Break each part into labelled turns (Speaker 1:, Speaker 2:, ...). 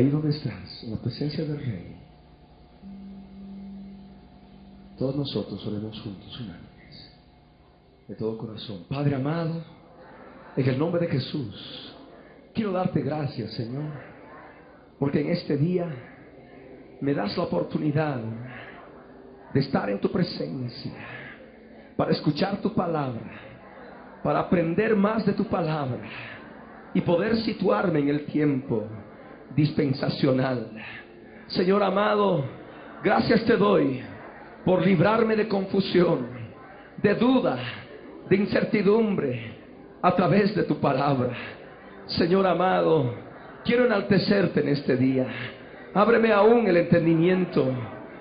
Speaker 1: Ahí donde estás, en la presencia del Rey, todos nosotros oremos juntos unánimes, de todo corazón. Padre amado, en el nombre de Jesús, quiero darte gracias, Señor, porque en este día me das la oportunidad de estar en tu presencia, para escuchar tu palabra, para aprender más de tu palabra y poder situarme en el tiempo dispensacional. Señor amado, gracias te doy por librarme de confusión, de duda, de incertidumbre a través de tu palabra. Señor amado, quiero enaltecerte en este día. Ábreme aún el entendimiento,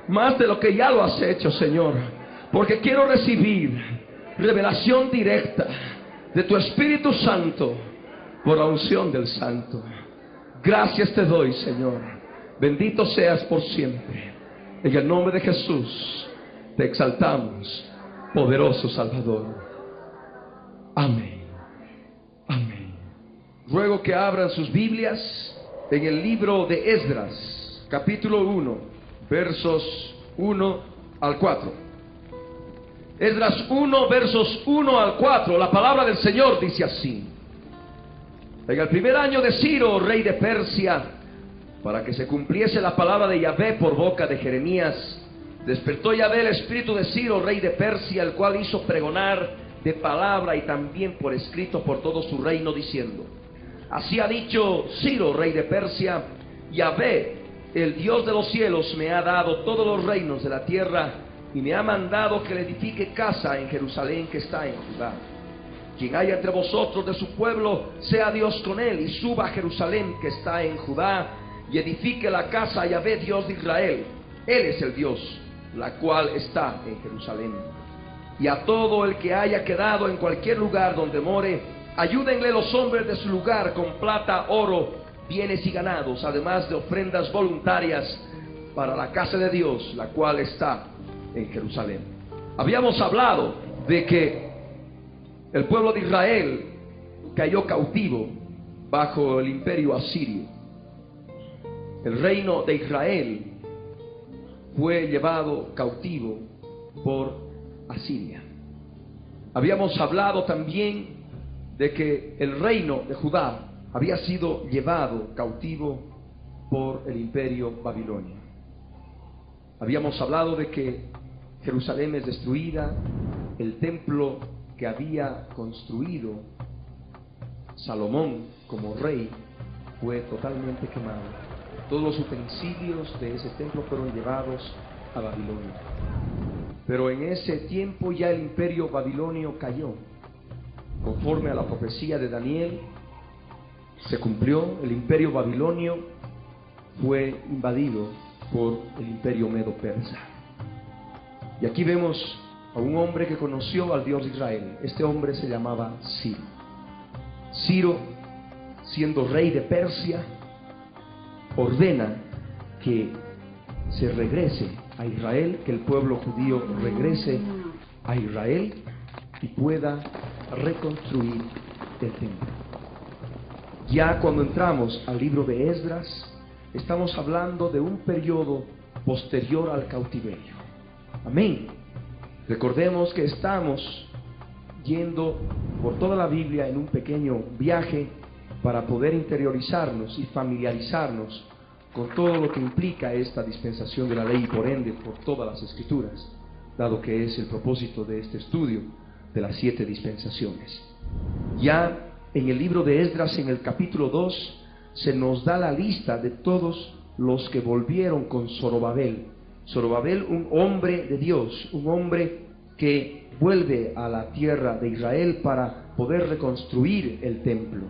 Speaker 1: más de lo que ya lo has hecho, Señor, porque quiero recibir revelación directa de tu Espíritu Santo por la unción del Santo. Gracias te doy, Señor. Bendito seas por siempre. En el nombre de Jesús te exaltamos, poderoso Salvador. Amén. Amén. Ruego que abran sus Biblias en el libro de Esdras, capítulo 1, versos 1 al 4. Esdras 1, versos 1 al 4. La palabra del Señor dice así: en el primer año de Ciro, rey de Persia, para que se cumpliese la palabra de Yahvé por boca de Jeremías, despertó Yahvé el espíritu de Ciro, rey de Persia, el cual hizo pregonar de palabra y también por escrito por todo su reino, diciendo: así ha dicho Ciro, rey de Persia, Yahvé, el Dios de los cielos, me ha dado todos los reinos de la tierra y me ha mandado que le edifique casa en Jerusalén, que está en Judá. Quien haya entre vosotros de su pueblo, sea Dios con él, y suba a Jerusalén, que está en Judá, y edifique la casa a Yahvé, Dios de Israel. Él es el Dios, la cual está en Jerusalén. Y a todo el que haya quedado en cualquier lugar donde more, ayúdenle los hombres de su lugar con plata, oro, bienes y ganados, además de ofrendas voluntarias para la casa de Dios, la cual está en Jerusalén. Habíamos hablado de que el pueblo de Israel cayó cautivo bajo el imperio asirio. El reino de Israel fue llevado cautivo por Asiria. Habíamos hablado también de que el reino de Judá había sido llevado cautivo por el imperio babilonio. Habíamos hablado de que Jerusalén es destruida, el templo que había construido Salomón como rey fue totalmente quemado. Todos los utensilios de ese templo fueron llevados a Babilonia. Pero en ese tiempo ya el imperio babilonio cayó. Conforme a la profecía de Daniel, se cumplió. El imperio babilonio fue invadido por el imperio medo-persa. Y aquí vemos a un hombre que conoció al Dios de Israel. Este hombre se llamaba Ciro. Ciro, siendo rey de Persia, ordena que se regrese a Israel, que el pueblo judío regrese a Israel y pueda reconstruir el templo. Ya cuando entramos al libro de Esdras, estamos hablando de un periodo posterior al cautiverio. Amén. Recordemos que estamos yendo por toda la Biblia en un pequeño viaje para poder interiorizarnos y familiarizarnos con todo lo que implica esta dispensación de la ley y por ende por todas las escrituras, dado que es el propósito de este estudio de las 7 dispensaciones. Ya en el libro de Esdras, en el capítulo 2, se nos da la lista de todos los que volvieron con Zorobabel. Zorobabel, un hombre de Dios, un hombre que vuelve a la tierra de Israel para poder reconstruir el templo.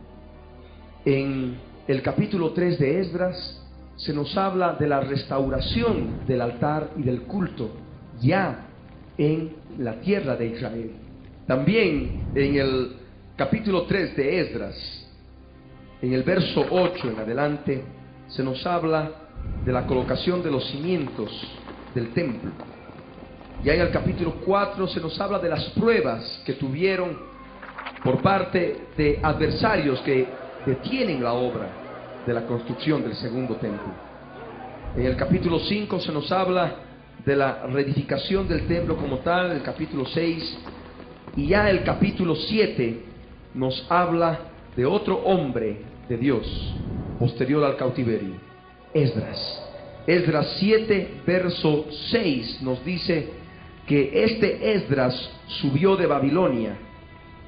Speaker 1: En el capítulo 3 de Esdras se nos habla de la restauración del altar y del culto ya en la tierra de Israel. También en el capítulo 3 de Esdras, en el verso 8 en adelante, se nos habla de la colocación de los cimientos del templo. Ya en el capítulo 4 se nos habla de las pruebas que tuvieron por parte de adversarios que detienen la obra. de la construcción del segundo templo. En el capítulo 5 se nos habla de la reedificación del templo como tal, el capítulo 6, y ya el capítulo 7 nos habla de otro hombre de Dios posterior al cautiverio, Esdras. Esdras 7, verso 6 nos dice que este Esdras subió de Babilonia.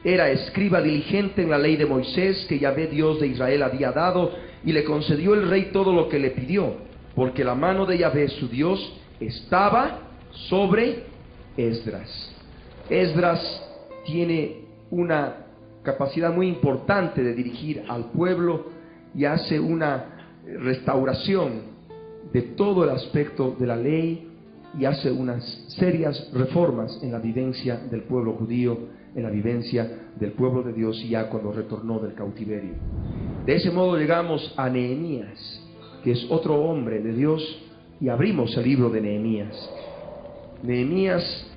Speaker 1: Era escriba diligente en la ley de Moisés que Yahvé Dios de Israel había dado, y le concedió el rey todo lo que le pidió, porque la mano de Yahvé su Dios estaba sobre Esdras. Esdras tiene una capacidad muy importante de dirigir al pueblo y hace una restauración de todo el aspecto de la ley y hace unas serias reformas en la vivencia del pueblo judío, en la vivencia del pueblo de Dios ya cuando retornó del cautiverio. De ese modo llegamos a Nehemías, que es otro hombre de Dios, y abrimos el libro de Nehemías. Nehemías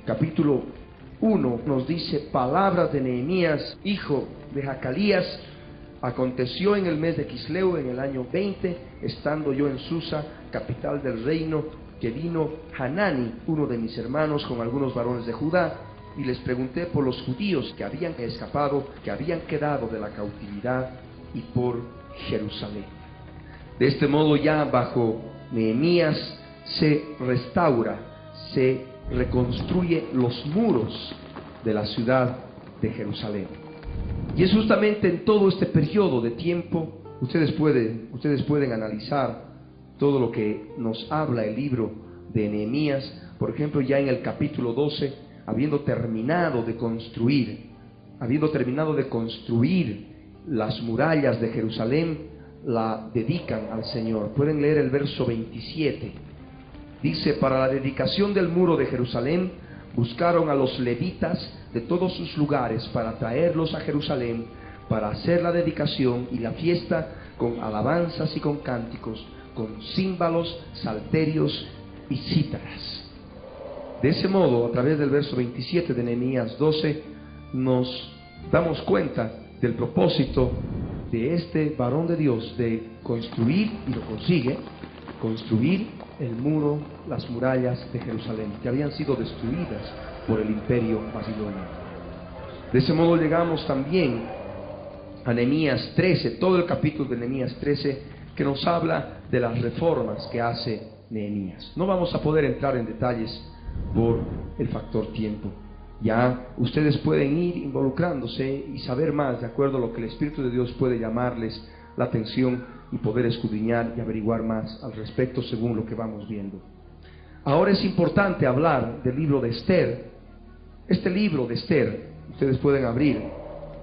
Speaker 1: capítulo 1 nos dice: palabras de Nehemías, hijo de Hacalías. Aconteció en el mes de Quisleu, en el año 20, estando yo en Susa, capital del reino, que vino Hanani, uno de mis hermanos, con algunos varones de Judá, y les pregunté por los judíos que habían escapado, que habían quedado de la cautividad, y por Jerusalén. De este modo, ya bajo Nehemías se restaura, se reconstruye los muros de la ciudad de Jerusalén. Y es justamente en todo este periodo de tiempo, ustedes pueden analizar todo lo que nos habla el libro de Nehemías. Por ejemplo, ya en el capítulo 12, habiendo terminado de construir las murallas de Jerusalén, la dedican al Señor. Pueden leer el verso 27. Dice: para la dedicación del muro de Jerusalén buscaron a los levitas de todos sus lugares para traerlos a Jerusalén, para hacer la dedicación y la fiesta con alabanzas y con cánticos, con címbalos, salterios y cítaras. De ese modo, a través del verso 27 de Nehemías 12, nos damos cuenta del propósito de este varón de Dios de construir, y lo consigue, construir el muro, las murallas de Jerusalén, que habían sido destruidas por el imperio babilonio. De ese modo llegamos también a Nehemías 13, todo el capítulo de Nehemías 13, que nos habla de las reformas que hace Nehemías. No vamos a poder entrar en detalles por el factor tiempo. Ya ustedes pueden ir involucrándose y saber más de acuerdo a lo que el Espíritu de Dios puede llamarles la atención, y poder escudriñar y averiguar más al respecto según lo que vamos viendo. Ahora es importante hablar del libro de Esther. Este libro de Esther, ustedes pueden abrir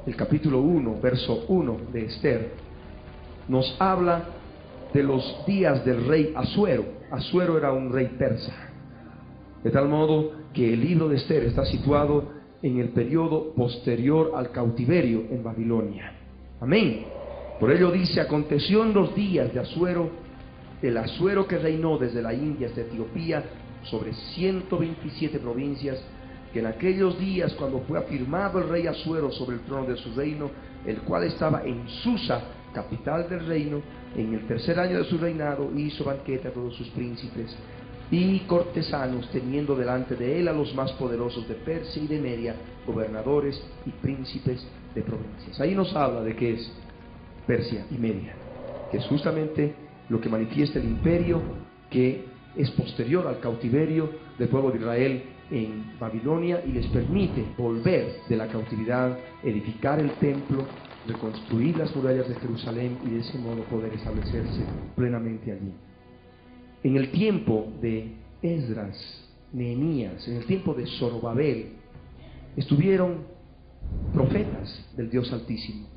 Speaker 1: el capítulo 1, verso 1 de Esther, nos habla de los días del rey Asuero. Asuero era un rey persa, de tal modo que el libro de Esther está situado en el periodo posterior al cautiverio en Babilonia. Amén. Por ello dice: aconteció en los días de Asuero, el Asuero que reinó desde la India hasta Etiopía sobre 127 provincias, que en aquellos días, cuando fue afirmado el rey Asuero sobre el trono de su reino, el cual estaba en Susa, capital del reino, en el tercer año de su reinado, hizo banquete a todos sus príncipes y cortesanos, teniendo delante de él a los más poderosos de Persia y de Media, gobernadores y príncipes de provincias. Ahí nos habla de qué es Persia y Media, que es justamente lo que manifiesta el imperio que es posterior al cautiverio del pueblo de Israel en Babilonia, y les permite volver de la cautividad, edificar el templo, reconstruir las murallas de Jerusalén, y de ese modo poder establecerse plenamente allí. En el tiempo de Esdras, Nehemías, en el tiempo de Zorobabel, estuvieron profetas del Dios Altísimo,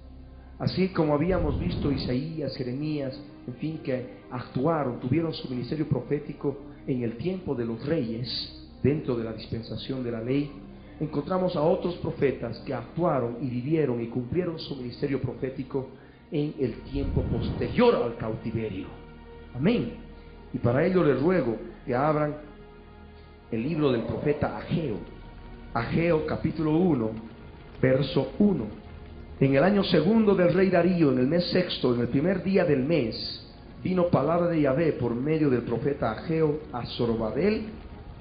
Speaker 1: así como habíamos visto Isaías, Jeremías, en fin, que actuaron, tuvieron su ministerio profético en el tiempo de los reyes, dentro de la dispensación de la ley. Encontramos a otros profetas que actuaron y vivieron y cumplieron su ministerio profético en el tiempo posterior al cautiverio. Amén. Y para ello les ruego que abran el libro del profeta Ageo. Ageo capítulo 1, verso 1. En el año segundo del rey Darío, en el mes sexto, en el primer día del mes, vino palabra de Yahvé por medio del profeta Ageo a Zorobabel,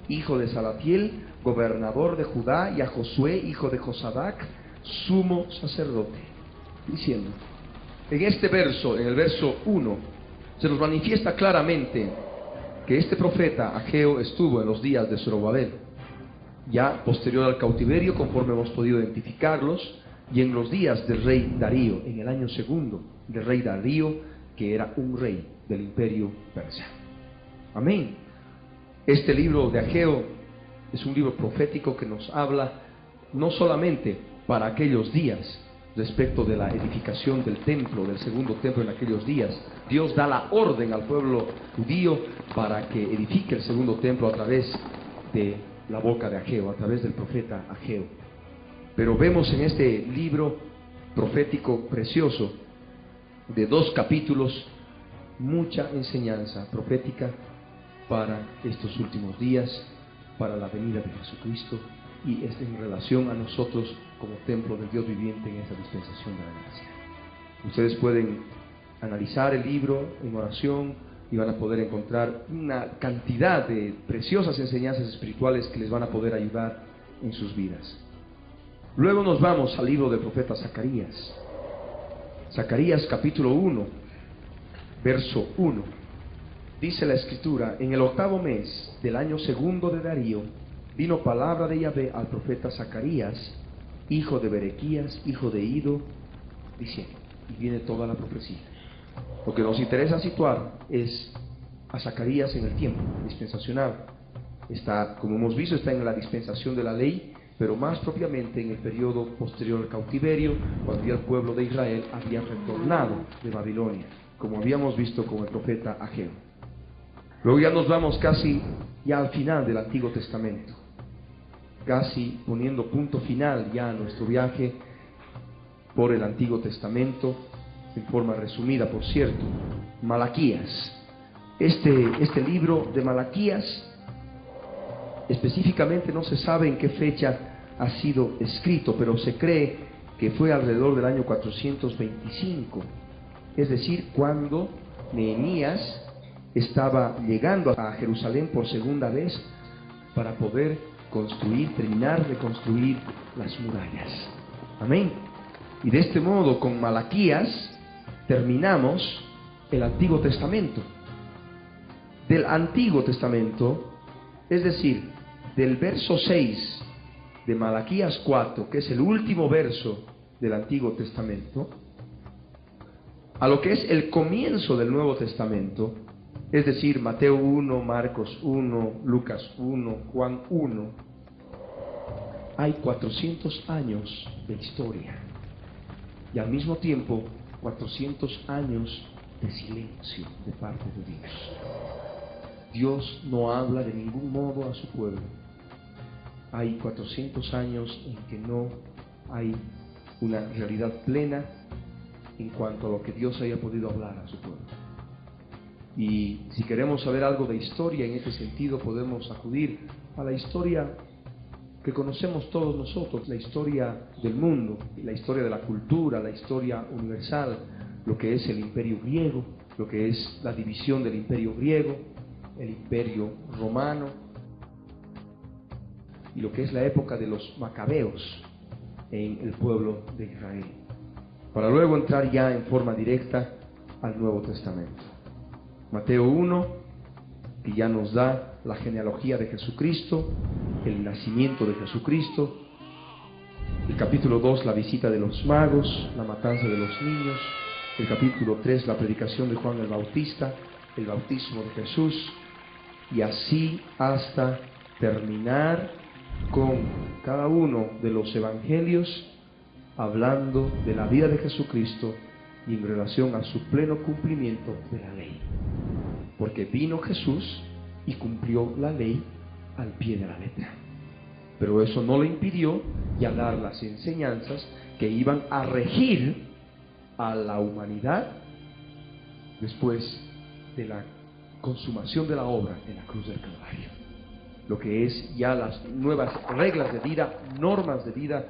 Speaker 1: hijo de Salatiel, gobernador de Judá, y a Josué, hijo de Josadac, sumo sacerdote, diciendo: en este verso, en el verso 1, se nos manifiesta claramente que este profeta Ageo estuvo en los días de Zorobabel, ya posterior al cautiverio, conforme hemos podido identificarlos, y en los días del rey Darío, en el año segundo del rey Darío, que era un rey del imperio persa. Amén. Este libro de Ageo es un libro profético que nos habla no solamente para aquellos días, respecto de la edificación del templo, del segundo templo en aquellos días. Dios da la orden al pueblo judío para que edifique el segundo templo a través de la boca de Ageo, a través del profeta Ageo. Pero vemos en este libro profético precioso, de 2 capítulos, mucha enseñanza profética para estos últimos días, para la venida de Jesucristo, y es en relación a nosotros como templo del Dios viviente en esa dispensación de la gracia. Ustedes pueden analizar el libro en oración y van a poder encontrar una cantidad de preciosas enseñanzas espirituales que les van a poder ayudar en sus vidas. Luego nos vamos al libro del profeta Zacarías. Zacarías capítulo 1, verso 1. Dice la escritura: en el 8º mes del año segundo de Darío, vino palabra de Yahvé al profeta Zacarías, hijo de Berequías, hijo de Ido, diciendo, y viene toda la profecía. Lo que nos interesa situar es a Zacarías en el tiempo dispensacional. Está, como hemos visto, está en la dispensación de la ley, pero más propiamente en el periodo posterior al cautiverio, cuando ya el pueblo de Israel había retornado de Babilonia, como habíamos visto con el profeta Ageo. Luego ya nos vamos casi ya al final del Antiguo Testamento, casi poniendo punto final ya a nuestro viaje por el Antiguo Testamento, en forma resumida, por cierto. Malaquías. Este libro de Malaquías, específicamente no se sabe en qué fecha ha sido escrito, pero se cree que fue alrededor del año 425, es decir, cuando Nehemías estaba llegando a Jerusalén por segunda vez para poder terminar de construir las murallas. Amén. Y de este modo, con Malaquías terminamos el Antiguo Testamento. Del Antiguo Testamento, es decir, del verso 6 de Malaquías 4, que es el último verso del Antiguo Testamento, a lo que es el comienzo del Nuevo Testamento, es decir, Mateo 1, Marcos 1, Lucas 1, Juan 1, hay 400 años de historia y al mismo tiempo 400 años de silencio de parte de Dios. Dios no habla de ningún modo a su pueblo. Hay 400 años en que no hay una realidad plena en cuanto a lo que Dios haya podido hablar a su pueblo. Y si queremos saber algo de historia en este sentido, podemos acudir a la historia que conocemos todos nosotros, la historia del mundo, la historia de la cultura, la historia universal, lo que es el imperio griego, lo que es la división del imperio griego, el imperio romano, y lo que es la época de los macabeos en el pueblo de Israel, para luego entrar ya en forma directa al Nuevo Testamento. Mateo 1, que ya nos da la genealogía de Jesucristo, el nacimiento de Jesucristo. El capítulo 2, la visita de los magos, la matanza de los niños. El capítulo 3, la predicación de Juan el Bautista, el bautismo de Jesús. Y así hasta terminar con cada uno de los evangelios hablando de la vida de Jesucristo y en relación a su pleno cumplimiento de la ley. Porque vino Jesús y cumplió la ley al pie de la letra. Pero eso no le impidió ya dar las enseñanzas que iban a regir a la humanidad después de la consumación de la obra en la cruz del Calvario. Lo que es ya las nuevas reglas de vida, normas de vida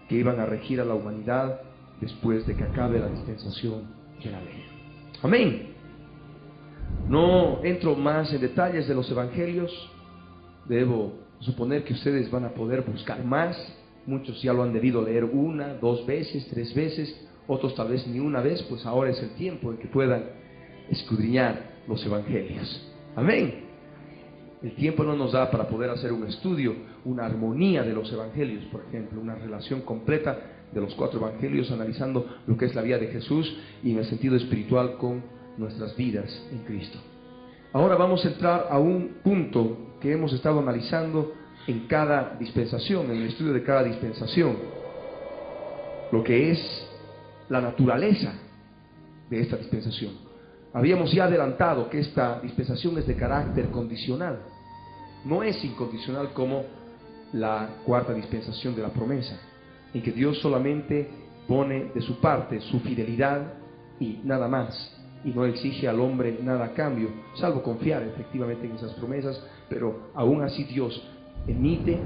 Speaker 1: que iban a regir a la humanidad después de que acabe la dispensación de la ley. Amén. No entro más en detalles de los evangelios. Debo suponer que ustedes van a poder buscar más. Muchos ya lo han debido leer 1, 2 veces, 3 veces, otros tal vez ni una vez, pues ahora es el tiempo en que puedan escudriñar los evangelios. Amén. El tiempo no nos da para poder hacer un estudio, una armonía de los evangelios, por ejemplo, una relación completa de los 4 evangelios, analizando lo que es la vida de Jesús y en el sentido espiritual con nuestras vidas en Cristo. Ahora vamos a entrar a un punto que hemos estado analizando en cada dispensación, en el estudio de cada dispensación, lo que es la naturaleza de esta dispensación. Habíamos ya adelantado que esta dispensación es de carácter condicional, no es incondicional como la 4ª dispensación de la promesa, en que Dios solamente pone de su parte su fidelidad y nada más, y no exige al hombre nada a cambio, salvo confiar efectivamente en esas promesas, pero aún así Dios emite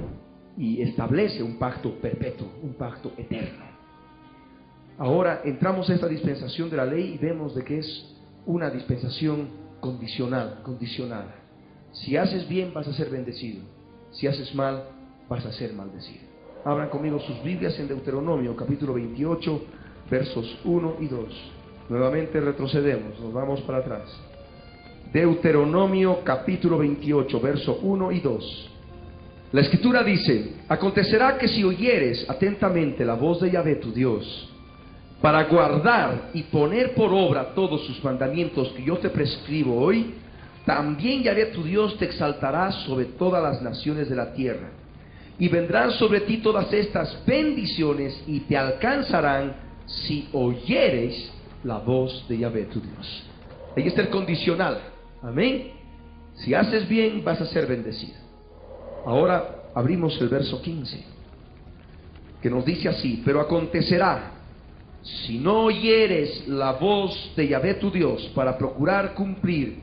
Speaker 1: y establece un pacto perpetuo, un pacto eterno. Ahora entramos a esta dispensación de la ley y vemos de que es una dispensación condicional, condicionada. Si haces bien vas a ser bendecido, si haces mal vas a ser maldecido. Abran conmigo sus Biblias en Deuteronomio capítulo 28 versos 1 y 2. Nuevamente retrocedemos, nos vamos para atrás. Deuteronomio capítulo 28 verso 1 y 2. La escritura dice: acontecerá que si oyeres atentamente la voz de Yahvé tu Dios, para guardar y poner por obra todos sus mandamientos que yo te prescribo hoy, también Yahvé tu Dios te exaltará sobre todas las naciones de la tierra, y vendrán sobre ti todas estas bendiciones y te alcanzarán si oyeres la voz de Yahvé tu Dios. Ahí está el condicional. Amén. Si haces bien vas a ser bendecido. Ahora abrimos el verso 15, que nos dice así: pero acontecerá, si no oyeres la voz de Yahvé tu Dios para procurar cumplir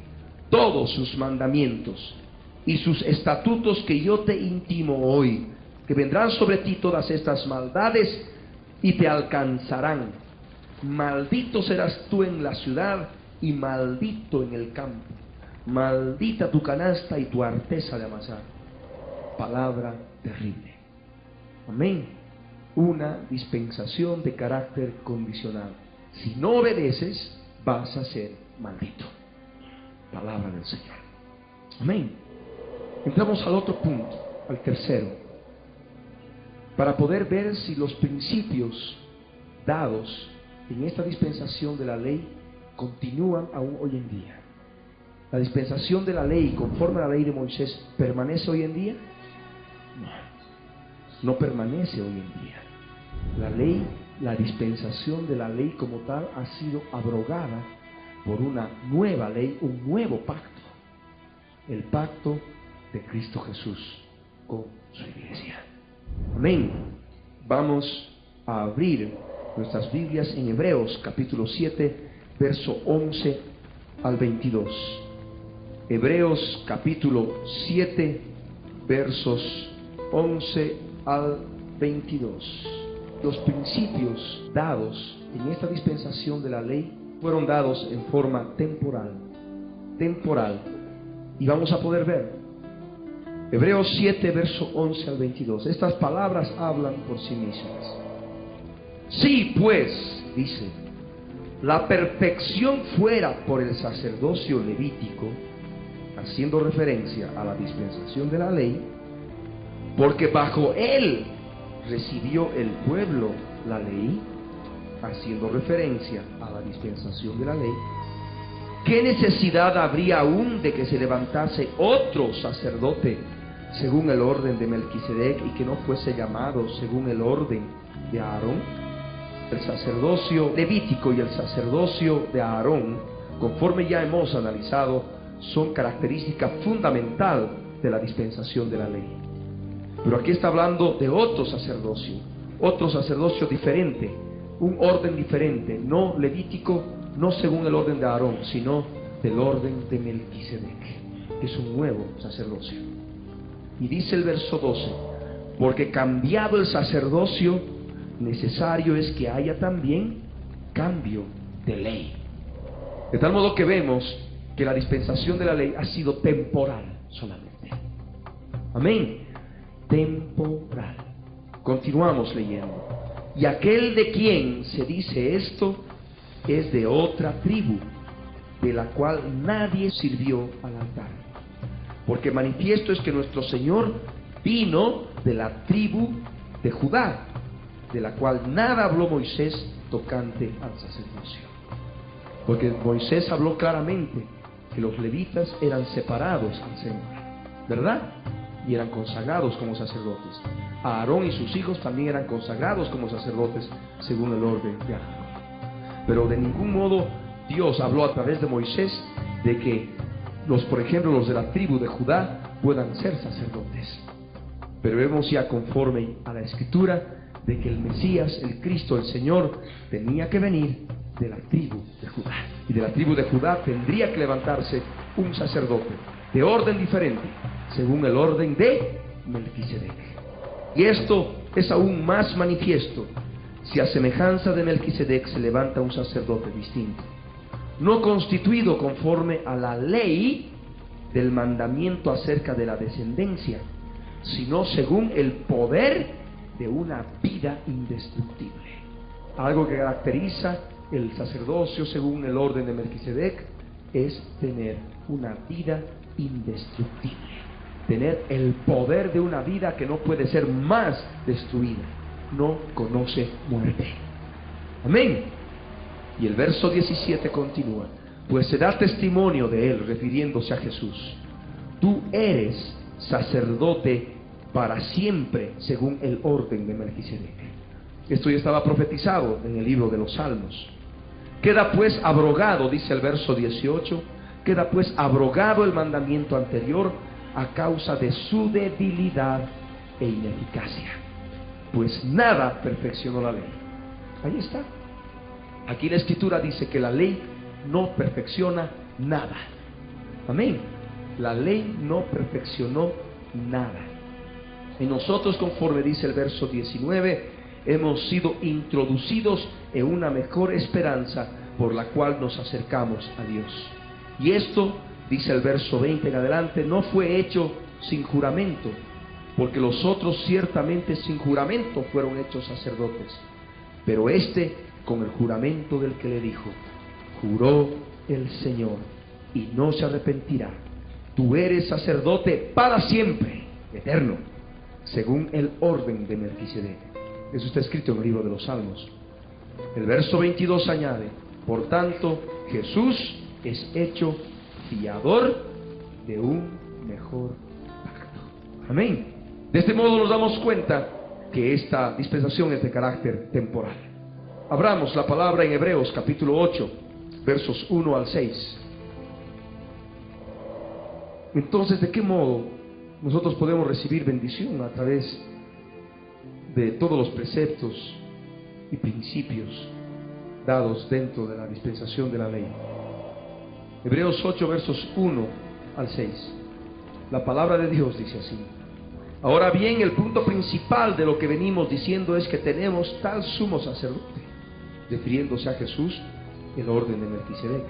Speaker 1: todos sus mandamientos y sus estatutos que yo te intimo hoy, que vendrán sobre ti todas estas maldades y te alcanzarán. Maldito serás tú en la ciudad y maldito en el campo. Maldita tu canasta y tu arteza de amasar. Palabra terrible. Amén. Una dispensación de carácter condicional. Si no obedeces, vas a ser maldito. Palabra del Señor. Amén. Entramos al otro punto, al tercero, para poder ver si los principios dados en esta dispensación de la ley continúan aún hoy en día. ¿La dispensación de la ley conforme a la ley de Moisés permanece hoy en día? No, no permanece hoy en día. La ley, la dispensación de la ley como tal ha sido abrogada por una nueva ley, un nuevo pacto, el pacto de Cristo Jesús con su iglesia. Amén. Vamos a abrir nuestras Biblias en Hebreos capítulo 7 verso 11 al 22. Hebreos capítulo 7 versos 11 al 22. Los principios dados en esta dispensación de la ley fueron dados en forma temporal, y vamos a poder ver Hebreos 7 verso 11 al 22. Estas palabras hablan por sí mismas. Si pues, dice, la perfección fuera por el sacerdocio levítico, haciendo referencia a la dispensación de la ley, porque bajo él recibió el pueblo la ley, haciendo referencia a la dispensación de la ley, ¿qué necesidad habría aún de que se levantase otro sacerdote según el orden de Melquisedec y que no fuese llamado según el orden de Aarón? El sacerdocio levítico y el sacerdocio de Aarón, conforme ya hemos analizado, son característica fundamental de la dispensación de la ley. Pero aquí está hablando de otro sacerdocio diferente, un orden diferente, no levítico, no según el orden de Aarón, sino del orden de Melquisedec, que es un nuevo sacerdocio. Y dice el verso 12: porque cambiado el sacerdocio, necesario es que haya también cambio de ley. De tal modo que vemos que la dispensación de la ley ha sido temporal solamente. Amén. Temporal. Continuamos leyendo. Y aquel de quien se dice esto es de otra tribu, de la cual nadie sirvió al altar. Porque manifiesto es que nuestro Señor vino de la tribu de Judá, de la cual nada habló Moisés tocante al sacerdocio. Porque Moisés habló claramente que los levitas eran separados al Señor, ¿verdad? Y eran consagrados como sacerdotes. Aarón y sus hijos también eran consagrados como sacerdotes según el orden de Aarón. Pero de ningún modo Dios habló a través de Moisés de que por ejemplo, los de la tribu de Judá puedan ser sacerdotes. Pero vemos ya conforme a la Escritura de que el Mesías, el Cristo, el Señor, tenía que venir de la tribu de Judá. Y de la tribu de Judá tendría que levantarse un sacerdote de orden diferente, según el orden de Melquisedec. Y esto es aún más manifiesto si a semejanza de Melquisedec se levanta un sacerdote distinto, no constituido conforme a la ley del mandamiento acerca de la descendencia, sino según el poder de una vida indestructible. Algo que caracteriza el sacerdocio según el orden de Melquisedec es tener una vida indestructible, tener el poder de una vida que no puede ser más destruida, no conoce muerte. Amén. Y el verso 17 continúa: pues se da testimonio de él, refiriéndose a Jesús: tú eres sacerdote para siempre según el orden de Melquisedec. Esto ya estaba profetizado en el libro de los Salmos. Queda pues abrogado, dice el verso 18, queda pues abrogado el mandamiento anterior a causa de su debilidad e ineficacia, pues nada perfeccionó la ley. Ahí está. Aquí la Escritura dice que la ley no perfecciona nada. Amén. La ley no perfeccionó nada. Y nosotros, conforme dice el verso 19, hemos sido introducidos en una mejor esperanza por la cual nos acercamos a Dios. Y esto, dice el verso 20 en adelante, no fue hecho sin juramento, porque los otros ciertamente sin juramento fueron hechos sacerdotes, pero este con el juramento del que le dijo: juró el Señor y no se arrepentirá, tú eres sacerdote para siempre, eterno, según el orden de Melquisedec. Eso está escrito en el libro de los Salmos. El verso 22 añade: por tanto, Jesús es hecho fiador de un mejor pacto. Amén. De este modo nos damos cuenta que esta dispensación es de carácter temporal. Abramos la palabra en Hebreos capítulo 8, versos 1 al 6. Entonces, ¿de qué modo nosotros podemos recibir bendición? A través de todos los preceptos y principios dados dentro de la dispensación de la ley. Hebreos 8, versos 1 al 6. La palabra de Dios dice así: ahora bien, el punto principal de lo que venimos diciendo es que tenemos tal sumo sacerdote, refiriéndose a Jesús, el orden de Melquisedec,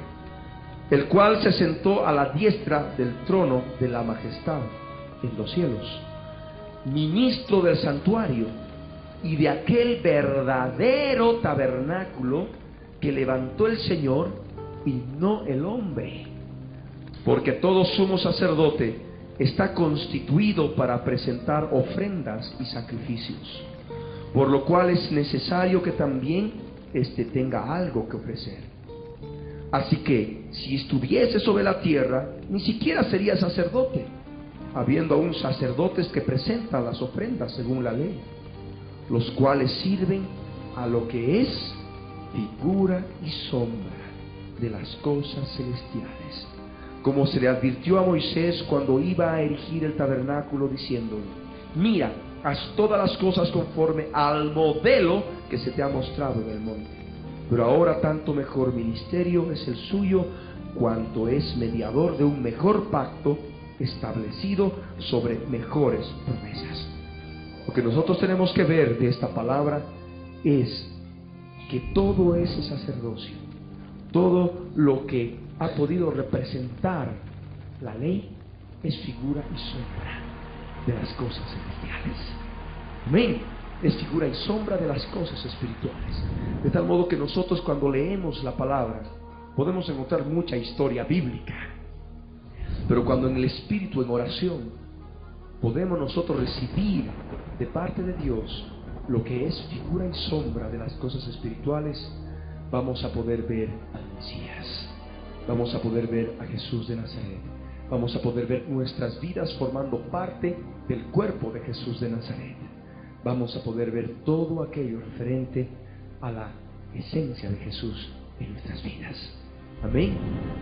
Speaker 1: el cual se sentó a la diestra del trono de la majestad en los cielos, ministro del santuario y de aquel verdadero tabernáculo que levantó el Señor y no el hombre. Porque todo sumo sacerdote está constituido para presentar ofrendas y sacrificios, por lo cual es necesario que también éste tenga algo que ofrecer. Así que, si estuviese sobre la tierra, ni siquiera sería sacerdote, habiendo aún sacerdotes que presentan las ofrendas según la ley, los cuales sirven a lo que es figura y sombra de las cosas celestiales, como se le advirtió a Moisés cuando iba a erigir el tabernáculo, diciéndole: mira, haz todas las cosas conforme al modelo que se te ha mostrado en el monte. Pero ahora tanto mejor ministerio es el suyo, cuanto es mediador de un mejor pacto, establecido sobre mejores promesas. Lo que nosotros tenemos que ver de esta palabra es que todo ese sacerdocio, todo lo que ha podido representar la ley, es figura y sombra de las cosas celestiales. Amén. Es figura y sombra de las cosas espirituales. De tal modo que nosotros, cuando leemos la palabra, podemos encontrar mucha historia bíblica, pero cuando en el Espíritu, en oración, podemos nosotros recibir de parte de Dios lo que es figura y sombra de las cosas espirituales, vamos a poder ver al Mesías, vamos a poder ver a Jesús de Nazaret, vamos a poder ver nuestras vidas formando parte del cuerpo de Jesús de Nazaret, vamos a poder ver todo aquello referente a la esencia de Jesús en nuestras vidas. Amén.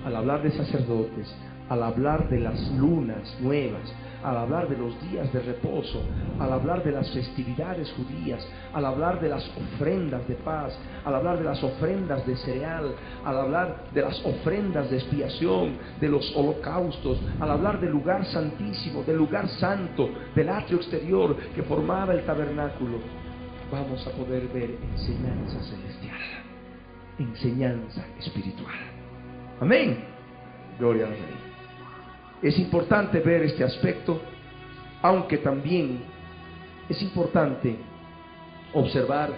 Speaker 1: Al hablar de sacerdotes, al hablar de las lunas nuevas, al hablar de los días de reposo, al hablar de las festividades judías, al hablar de las ofrendas de paz, al hablar de las ofrendas de cereal, al hablar de las ofrendas de expiación, de los holocaustos, al hablar del lugar santísimo, del lugar santo, del atrio exterior que formaba el tabernáculo, vamos a poder ver enseñanza celestial, enseñanza espiritual. Amén. Gloria al Rey. Es importante ver este aspecto, aunque también es importante observar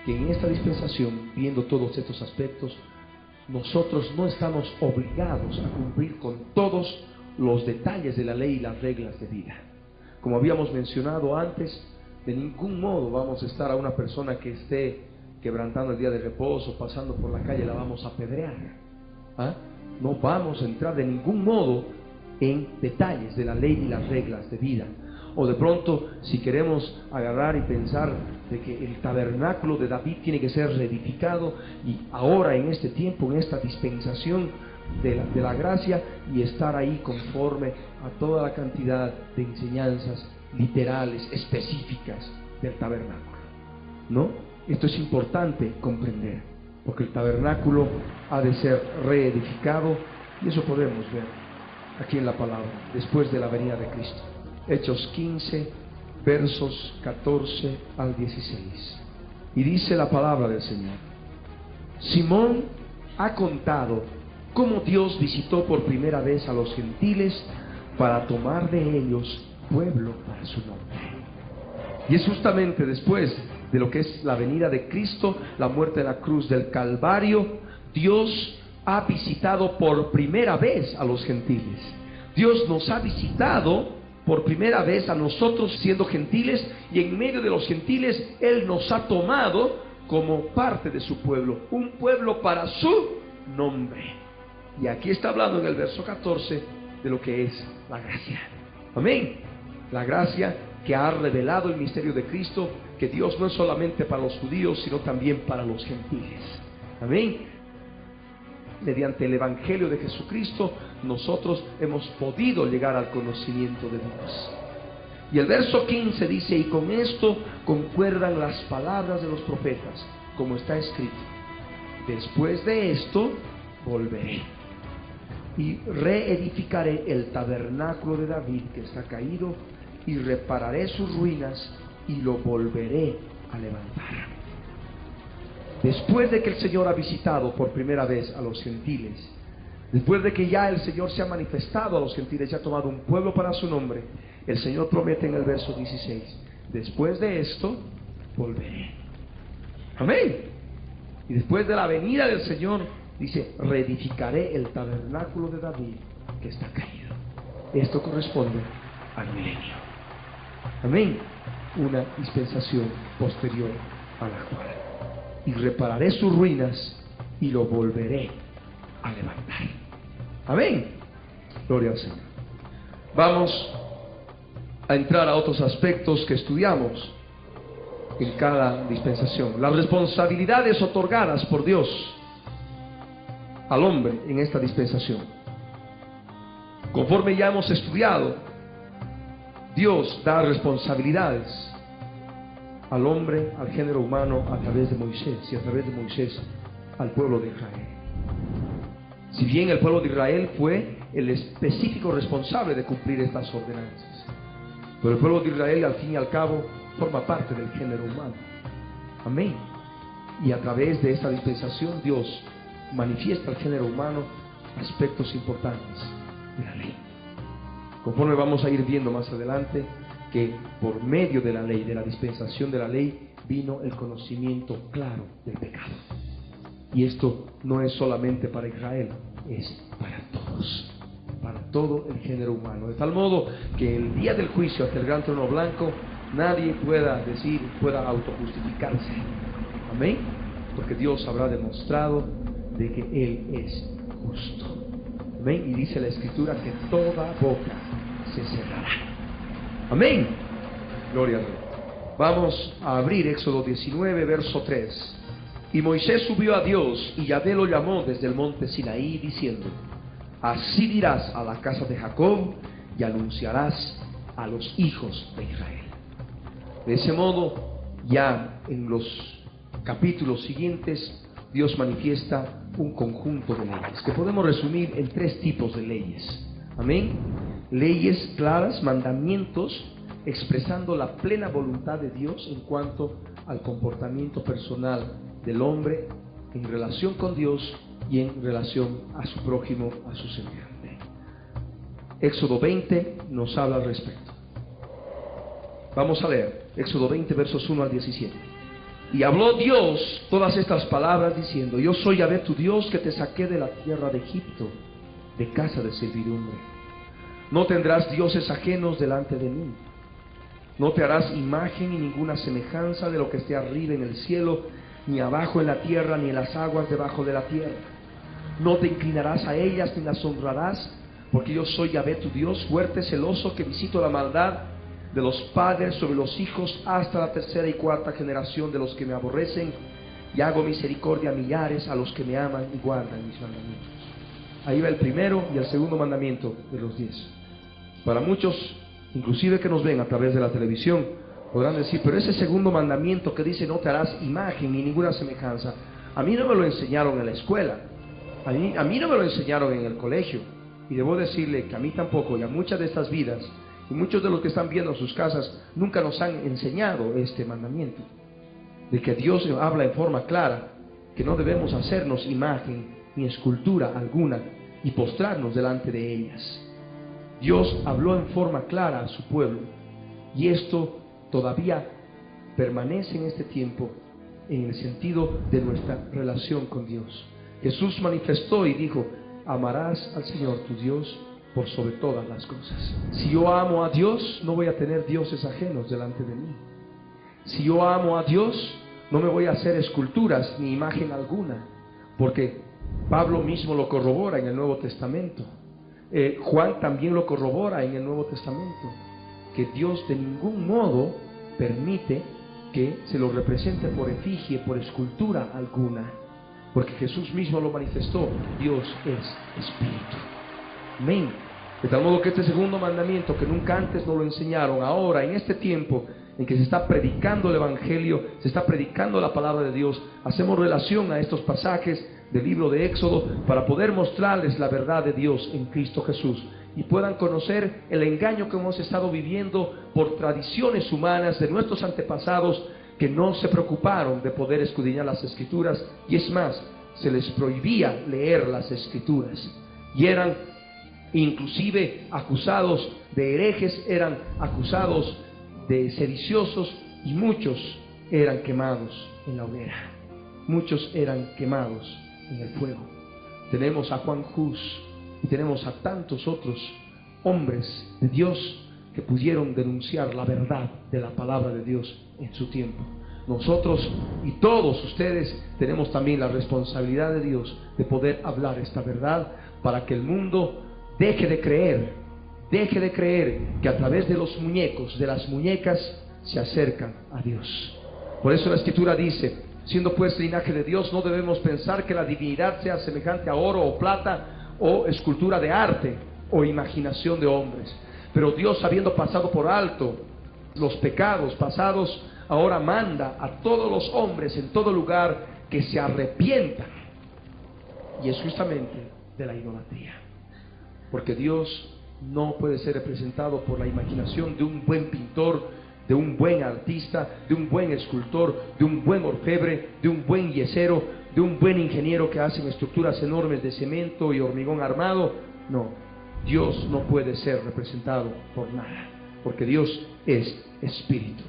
Speaker 1: que en esta dispensación, viendo todos estos aspectos, nosotros no estamos obligados a cumplir con todos los detalles de la ley y las reglas de vida. Como habíamos mencionado antes, de ningún modo vamos a estar a una persona que esté quebrantando el día de reposo, pasando por la calle, la vamos a apedrear. No vamos a entrar de ningún modo en detalles de la ley y las reglas de vida. O de pronto, si queremos agarrar y pensar de que el tabernáculo de David tiene que ser reedificado, y ahora en este tiempo, en esta dispensación de la gracia, y estar ahí conforme a toda la cantidad de enseñanzas literales, específicas del tabernáculo. ¿No? Esto es importante comprender, porque el tabernáculo ha de ser reedificado, y eso podemos ver aquí en la palabra, después de la venida de Cristo. Hechos 15, versos 14 al 16. Y dice la palabra del Señor: Simón ha contado cómo Dios visitó por primera vez a los gentiles para tomar de ellos pueblo para su nombre. Y es justamente después de lo que es la venida de Cristo, la muerte en la cruz del Calvario, Dios ha visitado por primera vez a los gentiles. Dios nos ha visitado por primera vez a nosotros siendo gentiles, y en medio de los gentiles Él nos ha tomado como parte de su pueblo, un pueblo para su nombre. Y aquí está hablando en el verso 14 de lo que es la gracia. Amén. La gracia que ha revelado el misterio de Cristo, que Dios no es solamente para los judíos, sino también para los gentiles. Amén. Mediante el Evangelio de Jesucristo, nosotros hemos podido llegar al conocimiento de Dios. Y el verso 15 dice: y con esto concuerdan las palabras de los profetas, como está escrito: después de esto volveré y reedificaré el tabernáculo de David que está caído, y repararé sus ruinas y lo volveré a levantar. Después de que el Señor ha visitado por primera vez a los gentiles, después de que ya el Señor se ha manifestado a los gentiles y ha tomado un pueblo para su nombre, el Señor promete en el verso 16: después de esto volveré. Amén. Y después de la venida del Señor, dice: reedificaré el tabernáculo de David que está caído. Esto corresponde al milenio. Amén. Una dispensación posterior a la actual. Y repararé sus ruinas y lo volveré a levantar. Amén. Gloria al Señor. Vamos a entrar a otros aspectos que estudiamos en cada dispensación. Las responsabilidades otorgadas por Dios al hombre en esta dispensación. Conforme ya hemos estudiado, Dios da responsabilidades al hombre, al género humano, a través de Moisés, y a través de Moisés al pueblo de Israel. Si bien el pueblo de Israel fue el específico responsable de cumplir estas ordenanzas, pero el pueblo de Israel, al fin y al cabo, forma parte del género humano. Amén. Y a través de esta dispensación Dios manifiesta al género humano aspectos importantes de la ley. Conforme vamos a ir viendo más adelante que por medio de la ley, de la dispensación de la ley, vino el conocimiento claro del pecado. Y esto no es solamente para Israel, es para todos, para todo el género humano. De tal modo que el día del juicio ante el gran trono blanco, nadie pueda autojustificarse. Amén. Porque Dios habrá demostrado de que Él es justo. Amén. Y dice la Escritura que toda boca se cerrará. Amén. Gloria a Dios. Vamos a abrir Éxodo 19, verso 3. Y Moisés subió a Dios, y Yahvé lo llamó desde el monte Sinaí, diciendo: así dirás a la casa de Jacob, y anunciarás a los hijos de Israel. De ese modo, ya en los capítulos siguientes, Dios manifiesta un conjunto de leyes, que podemos resumir en 3 tipos de leyes. Amén. Leyes claras, mandamientos, expresando la plena voluntad de Dios en cuanto al comportamiento personal del hombre en relación con Dios y en relación a su prójimo, a su semejante. Éxodo 20 nos habla al respecto. Vamos a leer Éxodo 20, versos 1 al 17. Y habló Dios todas estas palabras diciendo: yo soy Yahvé tu Dios, que te saqué de la tierra de Egipto, de casa de servidumbre. No tendrás dioses ajenos delante de mí. No te harás imagen ni ninguna semejanza de lo que esté arriba en el cielo, ni abajo en la tierra, ni en las aguas debajo de la tierra. No te inclinarás a ellas ni las honrarás, porque yo soy Yahvé tu Dios, fuerte, celoso, que visito la maldad de los padres sobre los hijos hasta la 3ª y 4ª generación de los que me aborrecen, y hago misericordia a millares a los que me aman y guardan mis mandamientos. Ahí va el primero y el segundo mandamiento de los 10. Para muchos, inclusive que nos ven a través de la televisión, podrán decir: pero ese segundo mandamiento que dice no te harás imagen ni ninguna semejanza, a mí no me lo enseñaron en la escuela, a mí no me lo enseñaron en el colegio. Y debo decirle que a mí tampoco, y a muchas de estas vidas, y muchos de los que están viendo en sus casas, nunca nos han enseñado este mandamiento, de que Dios habla en forma clara que no debemos hacernos imagen ni escultura alguna y postrarnos delante de ellas. Dios habló en forma clara a su pueblo, y esto todavía permanece en este tiempo en el sentido de nuestra relación con Dios. Jesús manifestó y dijo: amarás al Señor tu Dios por sobre todas las cosas. Si yo amo a Dios, no voy a tener dioses ajenos delante de mí. Si yo amo a Dios, no me voy a hacer esculturas ni imagen alguna, porque Pablo mismo lo corrobora en el Nuevo Testamento. Juan también lo corrobora en el Nuevo Testamento, que Dios de ningún modo permite que se lo represente por efigie, por escultura alguna, porque Jesús mismo lo manifestó: Dios es espíritu. Amén. De tal modo que este segundo mandamiento, que nunca antes nos lo enseñaron, ahora en este tiempo en que se está predicando el Evangelio, se está predicando la palabra de Dios, hacemos relación a estos pasajes del libro de Éxodo para poder mostrarles la verdad de Dios en Cristo Jesús, y puedan conocer el engaño que hemos estado viviendo por tradiciones humanas de nuestros antepasados, que no se preocuparon de poder escudriñar las Escrituras, y es más, se les prohibía leer las Escrituras, y eran inclusive acusados de herejes, eran acusados de sediciosos, y muchos eran quemados en la hoguera, muchos eran quemados en el fuego. Tenemos a Juan Hus y tenemos a tantos otros hombres de Dios que pudieron denunciar la verdad de la palabra de Dios en su tiempo. Nosotros y todos ustedes tenemos también la responsabilidad de Dios de poder hablar esta verdad, para que el mundo deje de creer que a través de los muñecos, de las muñecas, se acercan a Dios. Por eso la Escritura dice: siendo pues linaje de Dios, no debemos pensar que la divinidad sea semejante a oro o plata o escultura de arte o imaginación de hombres. Pero Dios, habiendo pasado por alto los pecados pasados, ahora manda a todos los hombres en todo lugar que se arrepientan. Y es justamente de la idolatría, porque Dios no puede ser representado por la imaginación de un buen pintor de un buen artista, de un buen escultor, de un buen orfebre, de un buen yesero, de un buen ingeniero que hacen estructuras enormes de cemento y hormigón armado. No, Dios no puede ser representado por nada, porque Dios es espíritu.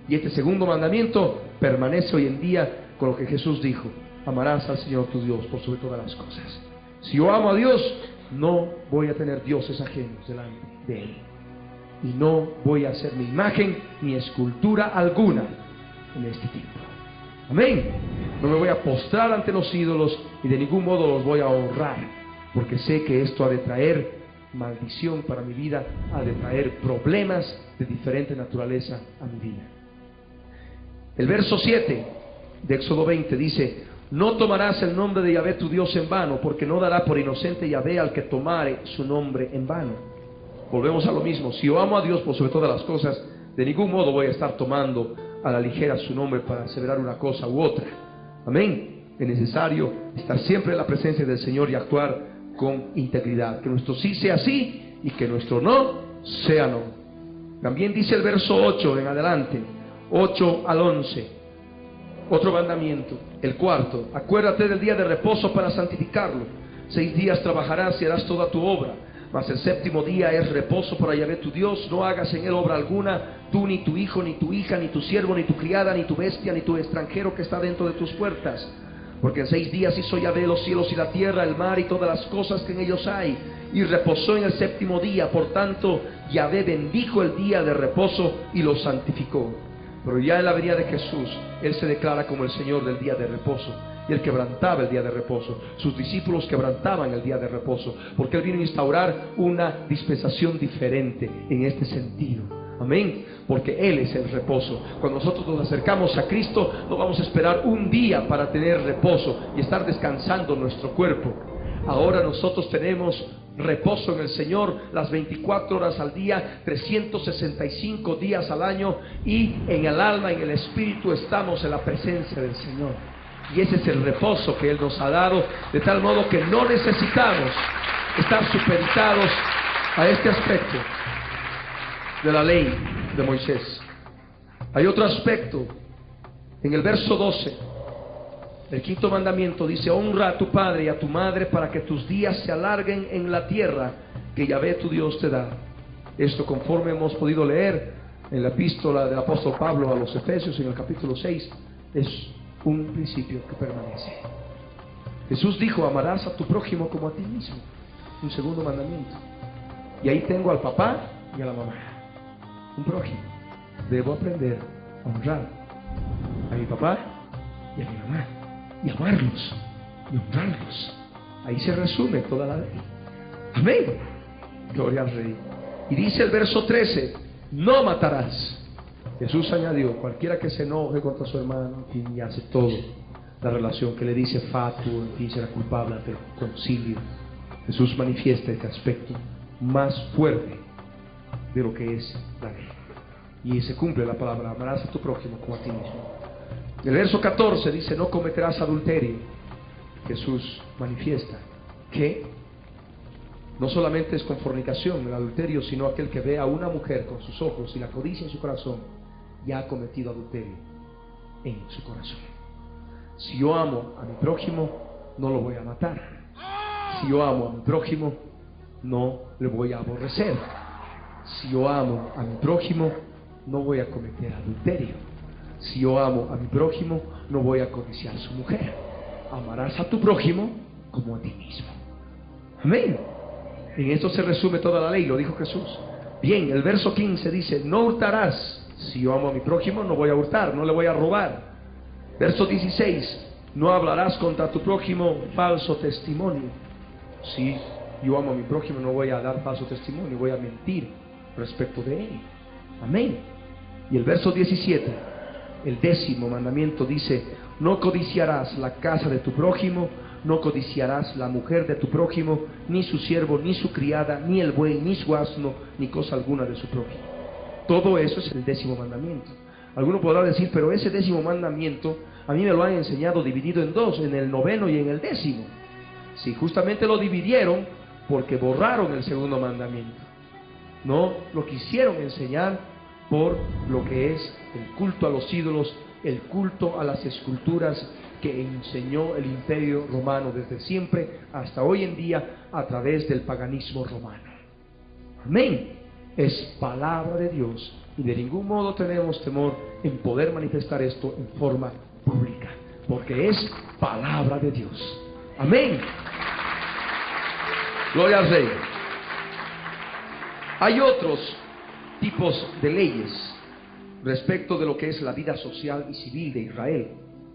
Speaker 1: Y este segundo mandamiento permanece hoy en día con lo que Jesús dijo: amarás al Señor tu Dios por sobre todas las cosas. Si yo amo a Dios, no voy a tener dioses ajenos delante de Él, y no voy a hacer mi imagen ni escultura alguna en este tiempo. Amén. No me voy a postrar ante los ídolos y de ningún modo los voy a honrar, porque sé que esto ha de traer maldición para mi vida, ha de traer problemas de diferente naturaleza a mi vida. El verso 7 de Éxodo 20 dice: no tomarás el nombre de Yahvé tu Dios en vano, porque no dará por inocente Yahvé al que tomare su nombre en vano. Volvemos a lo mismo: si yo amo a Dios por sobre todas las cosas, de ningún modo voy a estar tomando a la ligera su nombre para aseverar una cosa u otra. Amén. Es necesario estar siempre en la presencia del Señor y actuar con integridad, que nuestro sí sea sí y que nuestro no sea no. También dice el verso 8 en adelante, 8 al 11, otro mandamiento, el cuarto: acuérdate del día de reposo para santificarlo. 6 días trabajarás y harás toda tu obra, mas el séptimo día es reposo para Yahvé tu Dios. No hagas en él obra alguna, tú, ni tu hijo, ni tu hija, ni tu siervo, ni tu criada, ni tu bestia, ni tu extranjero que está dentro de tus puertas. Porque en 6 días hizo Yahvé los cielos y la tierra, el mar y todas las cosas que en ellos hay, y reposó en el séptimo día. Por tanto, Yahvé bendijo el día de reposo y lo santificó. Pero ya en la venida de Jesús, Él se declara como el Señor del día de reposo. Y Él quebrantaba el día de reposo. Sus discípulos quebrantaban el día de reposo, porque Él vino a instaurar una dispensación diferente en este sentido. Amén. Porque Él es el reposo. Cuando nosotros nos acercamos a Cristo, no vamos a esperar un día para tener reposo y estar descansando nuestro cuerpo. Ahora nosotros tenemos reposo en el Señor las 24 horas al día, 365 días al año, y en el alma, en el espíritu, estamos en la presencia del Señor. Y ese es el reposo que Él nos ha dado, de tal modo que no necesitamos estar supeditados a este aspecto de la ley de Moisés. Hay otro aspecto en el verso 12. El quinto mandamiento dice: honra a tu padre y a tu madre para que tus días se alarguen en la tierra que Yahvé tu Dios te da. Esto, conforme hemos podido leer en la epístola del apóstol Pablo a los Efesios en el capítulo 6, es un principio que permanece. Jesús dijo: amarás a tu prójimo como a ti mismo. Un segundo mandamiento. Y ahí tengo al papá y a la mamá. Un prójimo. Debo aprender a honrar a mi papá y a mi mamá, y amarlos y honrarlos. Ahí se resume toda la ley. Amén. Gloria al Rey. Y dice el verso 13: no matarás. Jesús añadió: cualquiera que se enoje contra su hermano, en fin, y hace todo, la relación que le dice fatuo, en fin, será culpable ante el concilio. Jesús manifiesta este aspecto más fuerte de lo que es la ley. Y se cumple la palabra: amarás a tu prójimo como a ti mismo. El verso 14 dice: no cometerás adulterio. Jesús manifiesta que no solamente es con fornicación el adulterio, sino aquel que ve a una mujer con sus ojos y la codicia en su corazón, ya ha cometido adulterio en su corazón. Si yo amo a mi prójimo, no lo voy a matar. Si yo amo a mi prójimo, no le voy a aborrecer. Si yo amo a mi prójimo, no voy a cometer adulterio. Si yo amo a mi prójimo, no voy a codiciar a su mujer. Amarás a tu prójimo como a ti mismo. Amén. En esto se resume toda la ley, lo dijo Jesús. Bien, el verso 15 dice: no hurtarás. Si yo amo a mi prójimo, no voy a hurtar, no le voy a robar. Verso 16: no hablarás contra tu prójimo falso testimonio. Si yo amo a mi prójimo, no voy a dar falso testimonio, voy a mentir respecto de él. Amén. Y el verso 17, el 10º mandamiento dice: no codiciarás la casa de tu prójimo, no codiciarás la mujer de tu prójimo, ni su siervo, ni su criada, ni el buey, ni su asno, ni cosa alguna de su prójimo. Todo eso es el 10º mandamiento. Alguno podrá decir: pero ese 10º mandamiento a mí me lo han enseñado dividido en dos, en el 9º y en el 10º. Sí, justamente lo dividieron porque borraron el 2º mandamiento. No lo quisieron enseñar por lo que es el culto a los ídolos, el culto a las esculturas que enseñó el Imperio Romano desde siempre hasta hoy en día a través del paganismo romano. Amén. Es palabra de Dios y de ningún modo tenemos temor en poder manifestar esto en forma pública, porque es palabra de Dios. Amén. Gloria al Rey. Hay otros tipos de leyes respecto de lo que es la vida social y civil de Israel.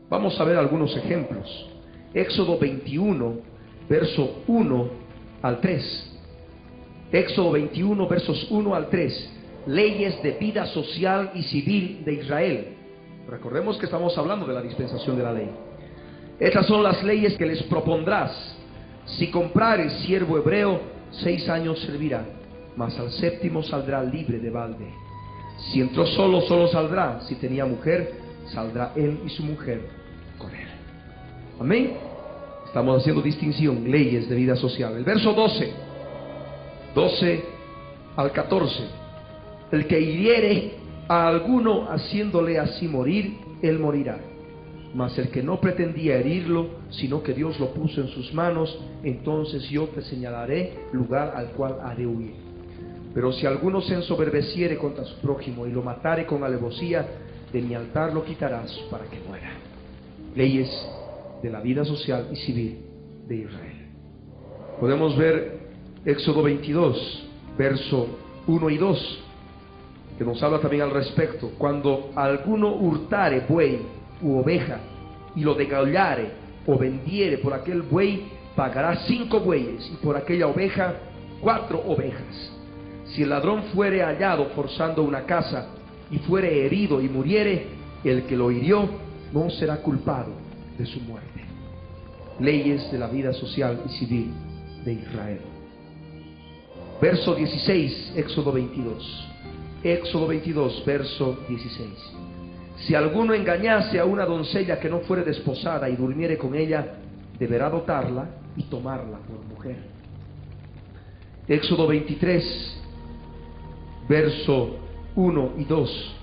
Speaker 1: Vamos a ver algunos ejemplos. Éxodo 21, verso 1 al 3. Éxodo 21, versos 1 al 3. Leyes de vida social y civil de Israel. Recordemos que estamos hablando de la dispensación de la ley. Estas son las leyes que les propondrás. Si comprares siervo hebreo, 6 años servirá, mas al 7º saldrá libre de balde. Si entró solo, solo saldrá. Si tenía mujer, saldrá él y su mujer con él. Amén. Estamos haciendo distinción, leyes de vida social. El verso 12 al 14. El que hiriere a alguno haciéndole así morir, él morirá. Mas el que no pretendía herirlo, sino que Dios lo puso en sus manos, entonces yo te señalaré lugar al cual ha de huir. Pero si alguno se ensoberbeciere contra su prójimo y lo matare con alevosía, de mi altar lo quitarás para que muera. Leyes de la vida social y civil de Israel. Podemos ver Éxodo 22, verso 1 y 2, que nos habla también al respecto. Cuando alguno hurtare buey u oveja y lo degollare o vendiere, por aquel buey pagará 5 bueyes y por aquella oveja 4 ovejas. Si el ladrón fuere hallado forzando una casa y fuere herido y muriere, el que lo hirió no será culpado de su muerte. Leyes de la vida social y civil de Israel. Verso 16, Éxodo 22. Éxodo 22, verso 16. Si alguno engañase a una doncella que no fuere desposada y durmiere con ella, deberá dotarla y tomarla por mujer. Éxodo 23, verso 1 y 2.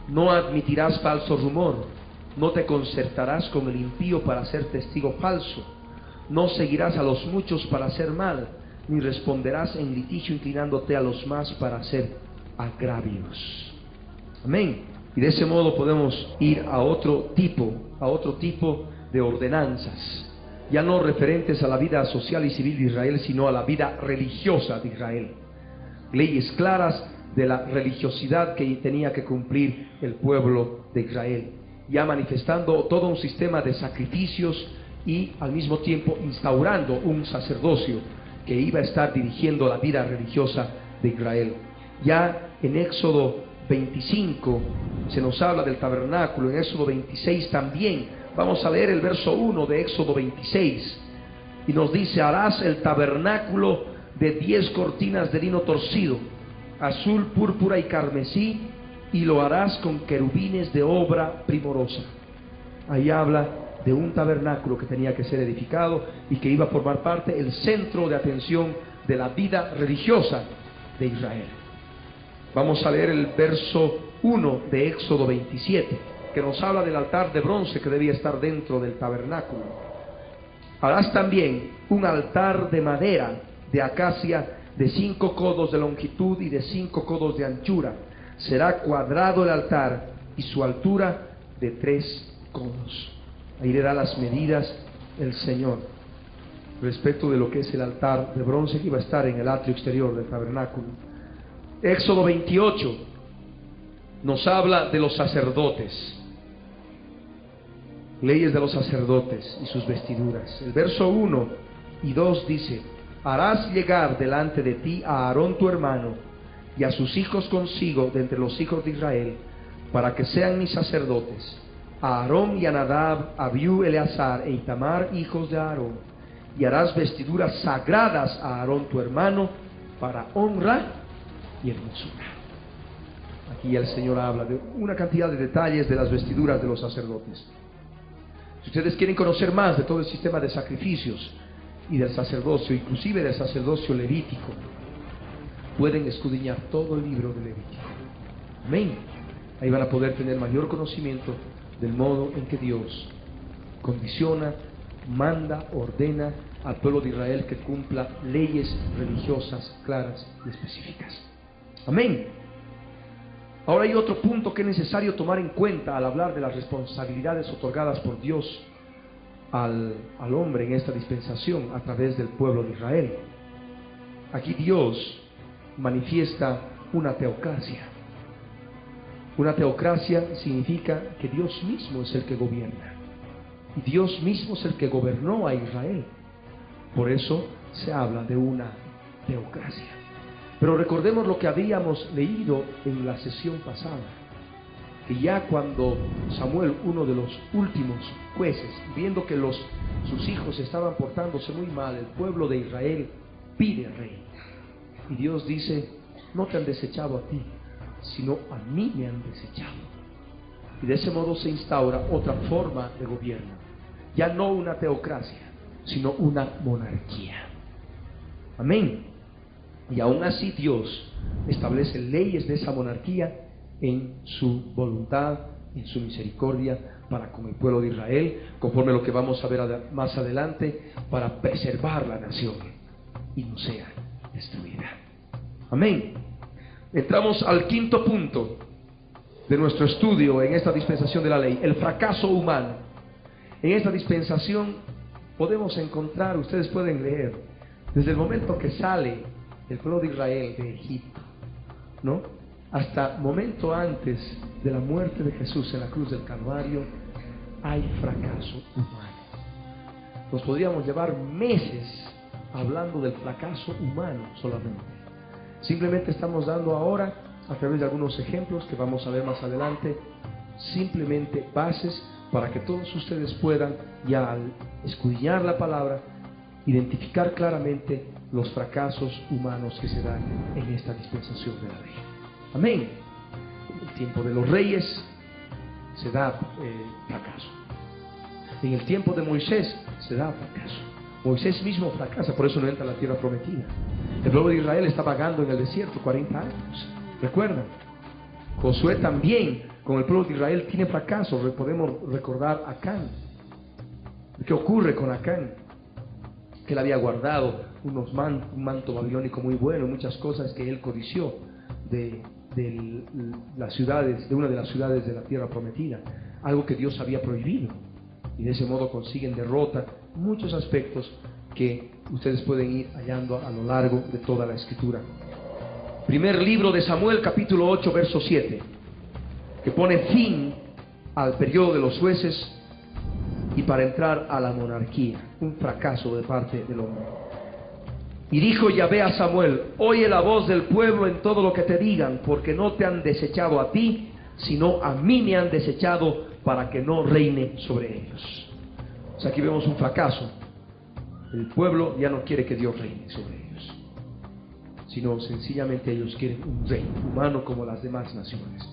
Speaker 1: No admitirás falso rumor, no te concertarás con el impío para ser testigo falso, no seguirás a los muchos para hacer mal, ni responderás en litigio inclinándote a los más para hacer agravios. Amén. Y de ese modo podemos ir a otro tipo de ordenanzas, ya no referentes a la vida social y civil de Israel, sino a la vida religiosa de Israel. Leyes claras de la religiosidad que tenía que cumplir el pueblo de Israel, ya manifestando todo un sistema de sacrificios y al mismo tiempo instaurando un sacerdocio que iba a estar dirigiendo la vida religiosa de Israel. Ya en Éxodo 25 se nos habla del tabernáculo. En Éxodo 26 también. Vamos a leer el verso 1 de Éxodo 26 y nos dice: harás el tabernáculo de 10 cortinas de lino torcido, azul, púrpura y carmesí, y lo harás con querubines de obra primorosa. Ahí habla de un tabernáculo que tenía que ser edificado y que iba a formar parte el centro de atención de la vida religiosa de Israel. Vamos a leer el verso 1 de Éxodo 27, que nos habla del altar de bronce que debía estar dentro del tabernáculo. Harás también un altar de madera de acacia de 5 codos de longitud y de 5 codos de anchura. Será cuadrado el altar y su altura de 3 codos. Ahí le da las medidas el Señor respecto de lo que es el altar de bronce que iba a estar en el atrio exterior del tabernáculo. Éxodo 28 nos habla de los sacerdotes, leyes de los sacerdotes y sus vestiduras. El verso 1 y 2 dice: harás llegar delante de ti a Aarón tu hermano y a sus hijos consigo de entre los hijos de Israel, para que sean mis sacerdotes, a Aarón y a Nadab, Abiú, Eleazar e Itamar, hijos de Aarón. Y harás vestiduras sagradas a Aarón tu hermano para honra y hermosura. Aquí el Señor habla de una cantidad de detalles de las vestiduras de los sacerdotes. Si ustedes quieren conocer más de todo el sistema de sacrificios y del sacerdocio, inclusive del sacerdocio levítico, pueden escudriñar todo el libro de Levítico. Amén. Ahí van a poder tener mayor conocimiento del modo en que Dios condiciona, manda, ordena al pueblo de Israel que cumpla leyes religiosas claras y específicas. Amén. Ahora hay otro punto que es necesario tomar en cuenta al hablar de las responsabilidades otorgadas por Dios al hombre en esta dispensación a través del pueblo de Israel. Aquí Dios manifiesta una teocracia. Una teocracia significa que Dios mismo es el que gobierna. Y Dios mismo es el que gobernó a Israel. Por eso se habla de una teocracia. Pero recordemos lo que habíamos leído en la sesión pasada, que ya cuando Samuel, uno de los últimos jueces, viendo que sus hijos estaban portándose muy mal, el pueblo de Israel pide rey. Y Dios dice: no te han desechado a ti, sino a mí me han desechado. Y de ese modo se instaura otra forma de gobierno, ya no una teocracia, sino una monarquía. Amén. Y aún así Dios establece leyes de esa monarquía en su voluntad, en su misericordia para con el pueblo de Israel, conforme a lo que vamos a ver más adelante, para preservar la nación y no sea destruida. Amén. Entramos al quinto punto de nuestro estudio en esta dispensación de la ley: el fracaso humano. En esta dispensación podemos encontrar, ustedes pueden leer, desde el momento que sale el pueblo de Israel de Egipto, ¿no?, hasta momento antes de la muerte de Jesús en la cruz del Calvario, hay fracaso humano. Nos podríamos llevar meses hablando del fracaso humano solamente. Simplemente estamos dando ahora, a través de algunos ejemplos que vamos a ver más adelante, simplemente bases para que todos ustedes puedan, ya al escudriñar la palabra, identificar claramente los fracasos humanos que se dan en esta dispensación de la ley. Amén. En el tiempo de los reyes se da fracaso. En el tiempo de Moisés se da fracaso. Moisés mismo fracasa, por eso no entra a la tierra prometida. El pueblo de Israel está vagando en el desierto 40 años. ¿Recuerdan? Josué también, con el pueblo de Israel, tiene fracaso. Podemos recordar a Acán. ¿Qué ocurre con Acán? Que él había guardado un manto babilónico muy bueno, muchas cosas que él codició de las ciudades, de una de las ciudades de la tierra prometida, algo que Dios había prohibido, y de ese modo consiguen derrota, muchos aspectos que ustedes pueden ir hallando a lo largo de toda la escritura. Primer libro de Samuel, capítulo 8, verso 7, que pone fin al periodo de los jueces y para entrar a la monarquía, un fracaso de parte del hombre. Y dijo Yahvé a Samuel: oye la voz del pueblo en todo lo que te digan, porque no te han desechado a ti, sino a mí me han desechado para que no reine sobre ellos. O sea, aquí vemos un fracaso. El pueblo ya no quiere que Dios reine sobre ellos, sino sencillamente ellos quieren un rey humano como las demás naciones.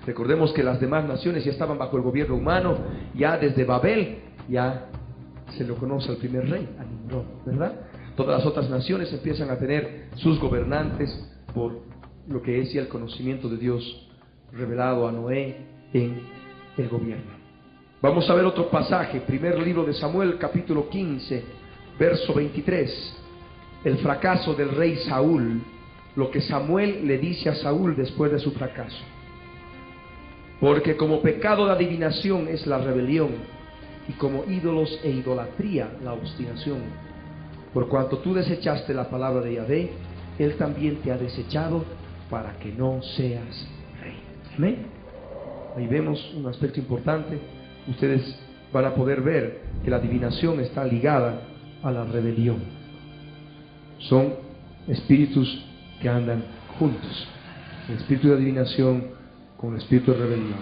Speaker 1: Recordemos que las demás naciones ya estaban bajo el gobierno humano, ya desde Babel ya se lo conoce al primer rey, a Nimrod, ¿verdad? Todas las otras naciones empiezan a tener sus gobernantes por lo que es ya el conocimiento de Dios revelado a Noé en el gobierno. Vamos a ver otro pasaje, primer libro de Samuel, capítulo 15, verso 23, el fracaso del rey Saúl, lo que Samuel le dice a Saúl después de su fracaso. Porque como pecado de adivinación es la rebelión, y como ídolos e idolatría la obstinación. Por cuanto tú desechaste la palabra de Yahvé, Él también te ha desechado para que no seas rey. Amén. Ahí vemos un aspecto importante. Ustedes van a poder ver que la adivinación está ligada a la rebelión. Son espíritus que andan juntos. El espíritu de adivinación con el espíritu de rebelión.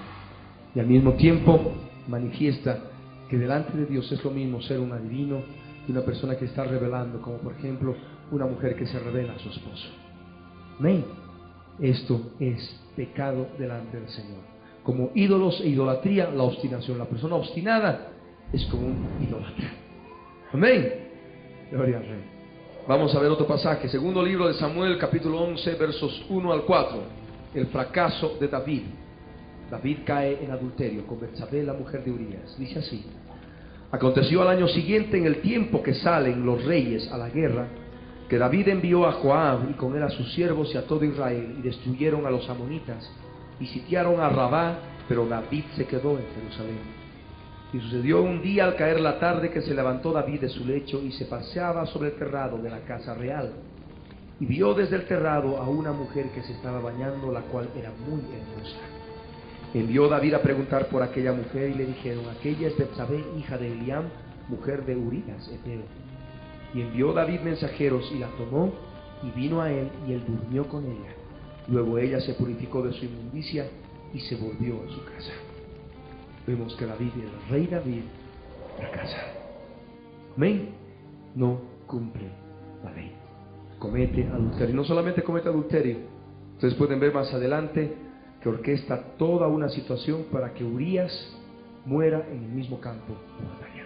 Speaker 1: Y al mismo tiempo manifiesta que delante de Dios es lo mismo ser un adivino y una persona que está revelando, como por ejemplo una mujer que se revela a su esposo. Amén. Esto es pecado delante del Señor. Como ídolos e idolatría, la obstinación. La persona obstinada es como un idólatra. Amén. Gloria al Rey. Vamos a ver otro pasaje. Segundo libro de Samuel, capítulo 11, versos 1 al 4. el fracaso de David. David cae en adulterio con Betsabé, la mujer de Urías. Dice así: aconteció al año siguiente, en el tiempo que salen los reyes a la guerra, que David envió a Joab y con él a sus siervos y a todo Israel, y destruyeron a los amonitas y sitiaron a Rabá, pero David se quedó en Jerusalén. Y sucedió un día al caer la tarde que se levantó David de su lecho y se paseaba sobre el terrado de la casa real, y vio desde el terrado a una mujer que se estaba bañando, la cual era muy hermosa. Envió David a preguntar por aquella mujer, y le dijeron: aquella es Betsabé, hija de Eliam, mujer de Urías heteo. Y envió David mensajeros, y la tomó, y vino a él, y él durmió con ella. Luego ella se purificó de su inmundicia y se volvió a su casa. Vemos que David, el rey David, fracasa. Amén. No cumple la ley. Comete adulterio. Y no solamente comete adulterio, ustedes pueden ver más adelante que orquesta toda una situación para que Urías muera en el mismo campo de batalla.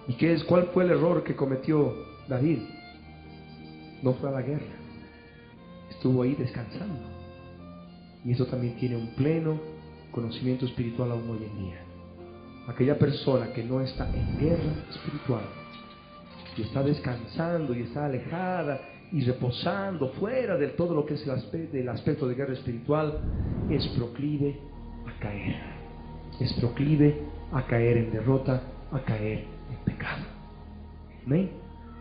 Speaker 1: ¿Y cuál fue el error que cometió David? No fue a la guerra, estuvo ahí descansando. Y eso también tiene un pleno conocimiento espiritual aún hoy en día. Aquella persona que no está en guerra espiritual y está descansando y está alejada y reposando fuera de todo lo que es el aspecto de guerra espiritual, es proclive a caer. Es proclive a caer en derrota, a caer en pecado. ¿Amén?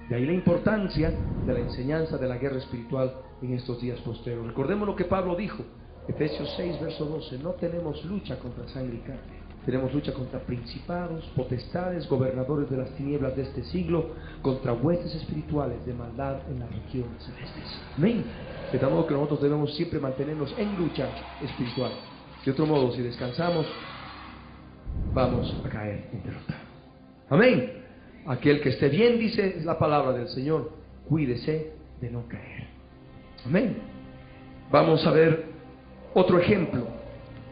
Speaker 1: De ahí la importancia de la enseñanza de la guerra espiritual en estos días posteriores. Recordemos lo que Pablo dijo, Efesios 6, verso 12: no tenemos lucha contra sangre y carne, tenemos lucha contra principados, potestades, gobernadores de las tinieblas de este siglo, contra huestes espirituales de maldad en las regiones celestes. Amén. De tal modo que nosotros debemos siempre mantenernos en lucha espiritual. De otro modo, si descansamos, vamos a caer en derrota. Amén. Aquel que esté bien, dice la palabra del Señor, cuídese de no caer. Amén. Vamos a ver otro ejemplo.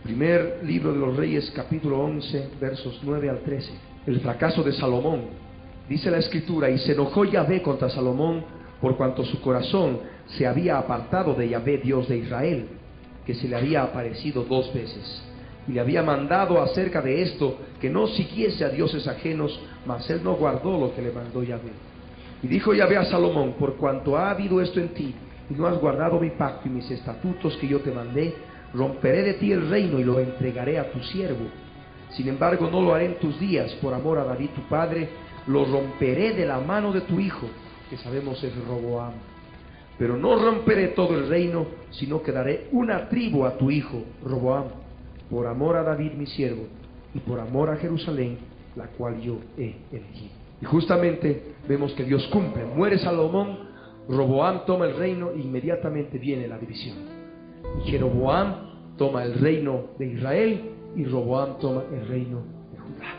Speaker 1: Primer libro de los Reyes, capítulo 11, versos 9 al 13. El fracaso de Salomón. Dice la Escritura: y se enojó Yahvé contra Salomón, por cuanto su corazón se había apartado de Yahvé, Dios de Israel, que se le había aparecido 2 veces, y le había mandado acerca de esto que no siguiese a dioses ajenos, mas él no guardó lo que le mandó Yahvé. Y dijo Yahvé a Salomón: por cuanto ha habido esto en ti, y no has guardado mi pacto y mis estatutos que yo te mandé, romperé de ti el reino y lo entregaré a tu siervo. Sin embargo, no lo haré en tus días, por amor a David tu padre, lo romperé de la mano de tu hijo, que sabemos es Roboam. Pero no romperé todo el reino, sino que daré una tribu a tu hijo, Roboam, por amor a David mi siervo, y por amor a Jerusalén, la cual yo he elegido. Y justamente vemos que Dios cumple. Muere Salomón, Roboam toma el reino e inmediatamente viene la división. Y Jeroboam toma el reino de Israel y Roboam toma el reino de Judá.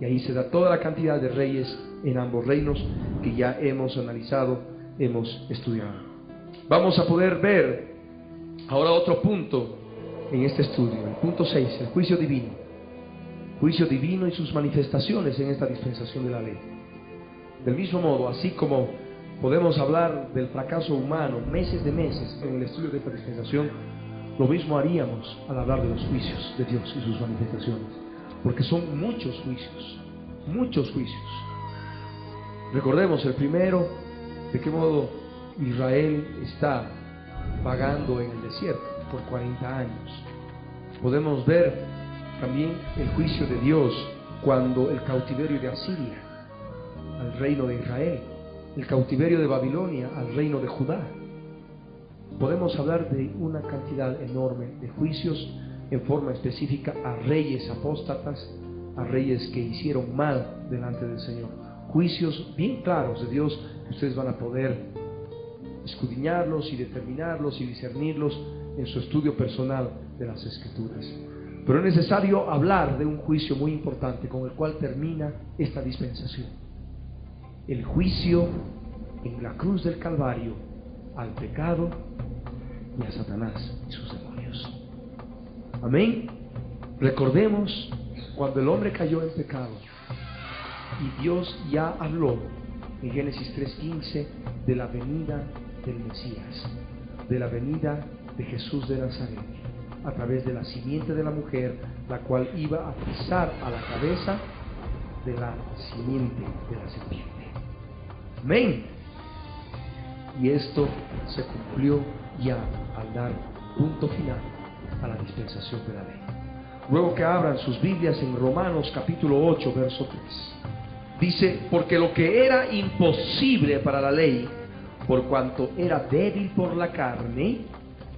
Speaker 1: Y ahí se da toda la cantidad de reyes en ambos reinos que ya hemos analizado, hemos estudiado. Vamos a poder ver ahora otro punto en este estudio, el punto 6, el juicio divino. Juicio divino y sus manifestaciones en esta dispensación de la ley. Del mismo modo, así como podemos hablar del fracaso humano meses de meses en el estudio de esta dispensación, lo mismo haríamos al hablar de los juicios de Dios y sus manifestaciones, porque son muchos juicios, muchos juicios. Recordemos el primero, de qué modo Israel está vagando en el desierto por 40 años. Podemos ver también el juicio de Dios cuando el cautiverio de Asiria al reino de Israel, el cautiverio de Babilonia al reino de Judá. Podemos hablar de una cantidad enorme de juicios en forma específica a reyes apóstatas, a reyes que hicieron mal delante del Señor. Juicios bien claros de Dios que ustedes van a poder escudriñarlos y determinarlos y discernirlos en su estudio personal de las Escrituras. Pero es necesario hablar de un juicio muy importante con el cual termina esta dispensación: el juicio en la cruz del Calvario al pecado y a Satanás y sus demonios. Amén. Recordemos cuando el hombre cayó en pecado y Dios ya habló en Génesis 3:15 de la venida del Mesías, de la venida de Jesús de Nazaret, a través de la simiente de la mujer, la cual iba a pisar a la cabeza de la simiente de la serpiente. Amén. Y esto se cumplió ya al dar punto final a la dispensación de la ley. Luego que abran sus Biblias en Romanos capítulo 8, verso 3. Dice, porque lo que era imposible para la ley, por cuanto era débil por la carne,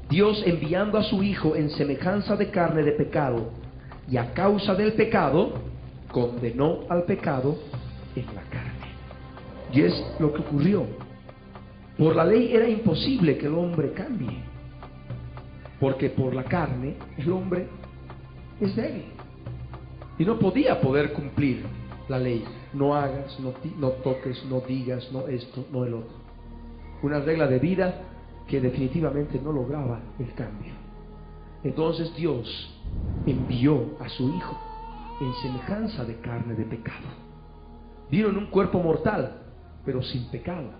Speaker 1: Dios enviando a su Hijo en semejanza de carne de pecado, y a causa del pecado, condenó al pecado en la carne. Y es lo que ocurrió. Por la ley era imposible que el hombre cambie, porque por la carne el hombre es débil y no podía poder cumplir la ley. No hagas, no toques, no digas, no esto, no el otro. Una regla de vida que definitivamente no lograba el cambio. Entonces Dios envió a su Hijo en semejanza de carne de pecado. Vino en un cuerpo mortal, pero sin pecado.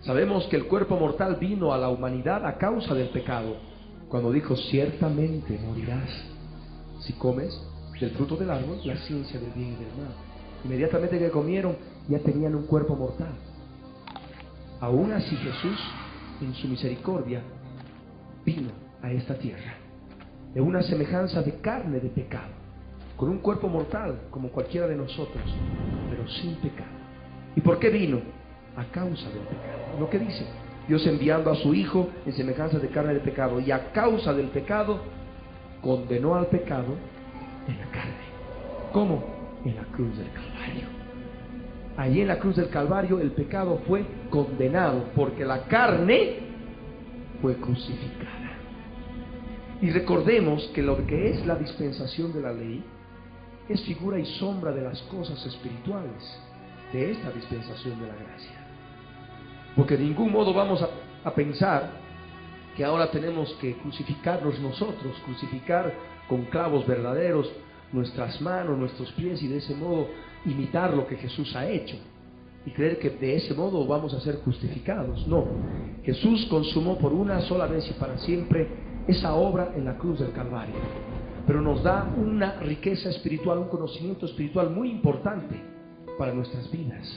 Speaker 1: Sabemos que el cuerpo mortal vino a la humanidad a causa del pecado, cuando dijo, ciertamente morirás si comes del fruto del árbol, la ciencia del bien y del mal. Inmediatamente que comieron, ya tenían un cuerpo mortal. Aún así Jesús, en su misericordia, vino a esta tierra en una semejanza de carne de pecado, con un cuerpo mortal como cualquiera de nosotros, pero sin pecado. ¿Y por qué vino? A causa del pecado. Lo que dice, Dios enviando a su Hijo en semejanza de carne de pecado, y a causa del pecado condenó al pecado en la carne. ¿Cómo? En la cruz del Calvario. Allí en la cruz del Calvario el pecado fue condenado, porque la carne fue crucificada. Y recordemos que lo que es la dispensación de la ley es figura y sombra de las cosas espirituales de esta dispensación de la gracia. Porque de ningún modo vamos a pensar que ahora tenemos que crucificarnos nosotros, crucificar con clavos verdaderos nuestras manos, nuestros pies, y de ese modo imitar lo que Jesús ha hecho y creer que de ese modo vamos a ser justificados. No, Jesús consumó por una sola vez y para siempre esa obra en la cruz del Calvario, pero nos da una riqueza espiritual, un conocimiento espiritual muy importante para nuestras vidas,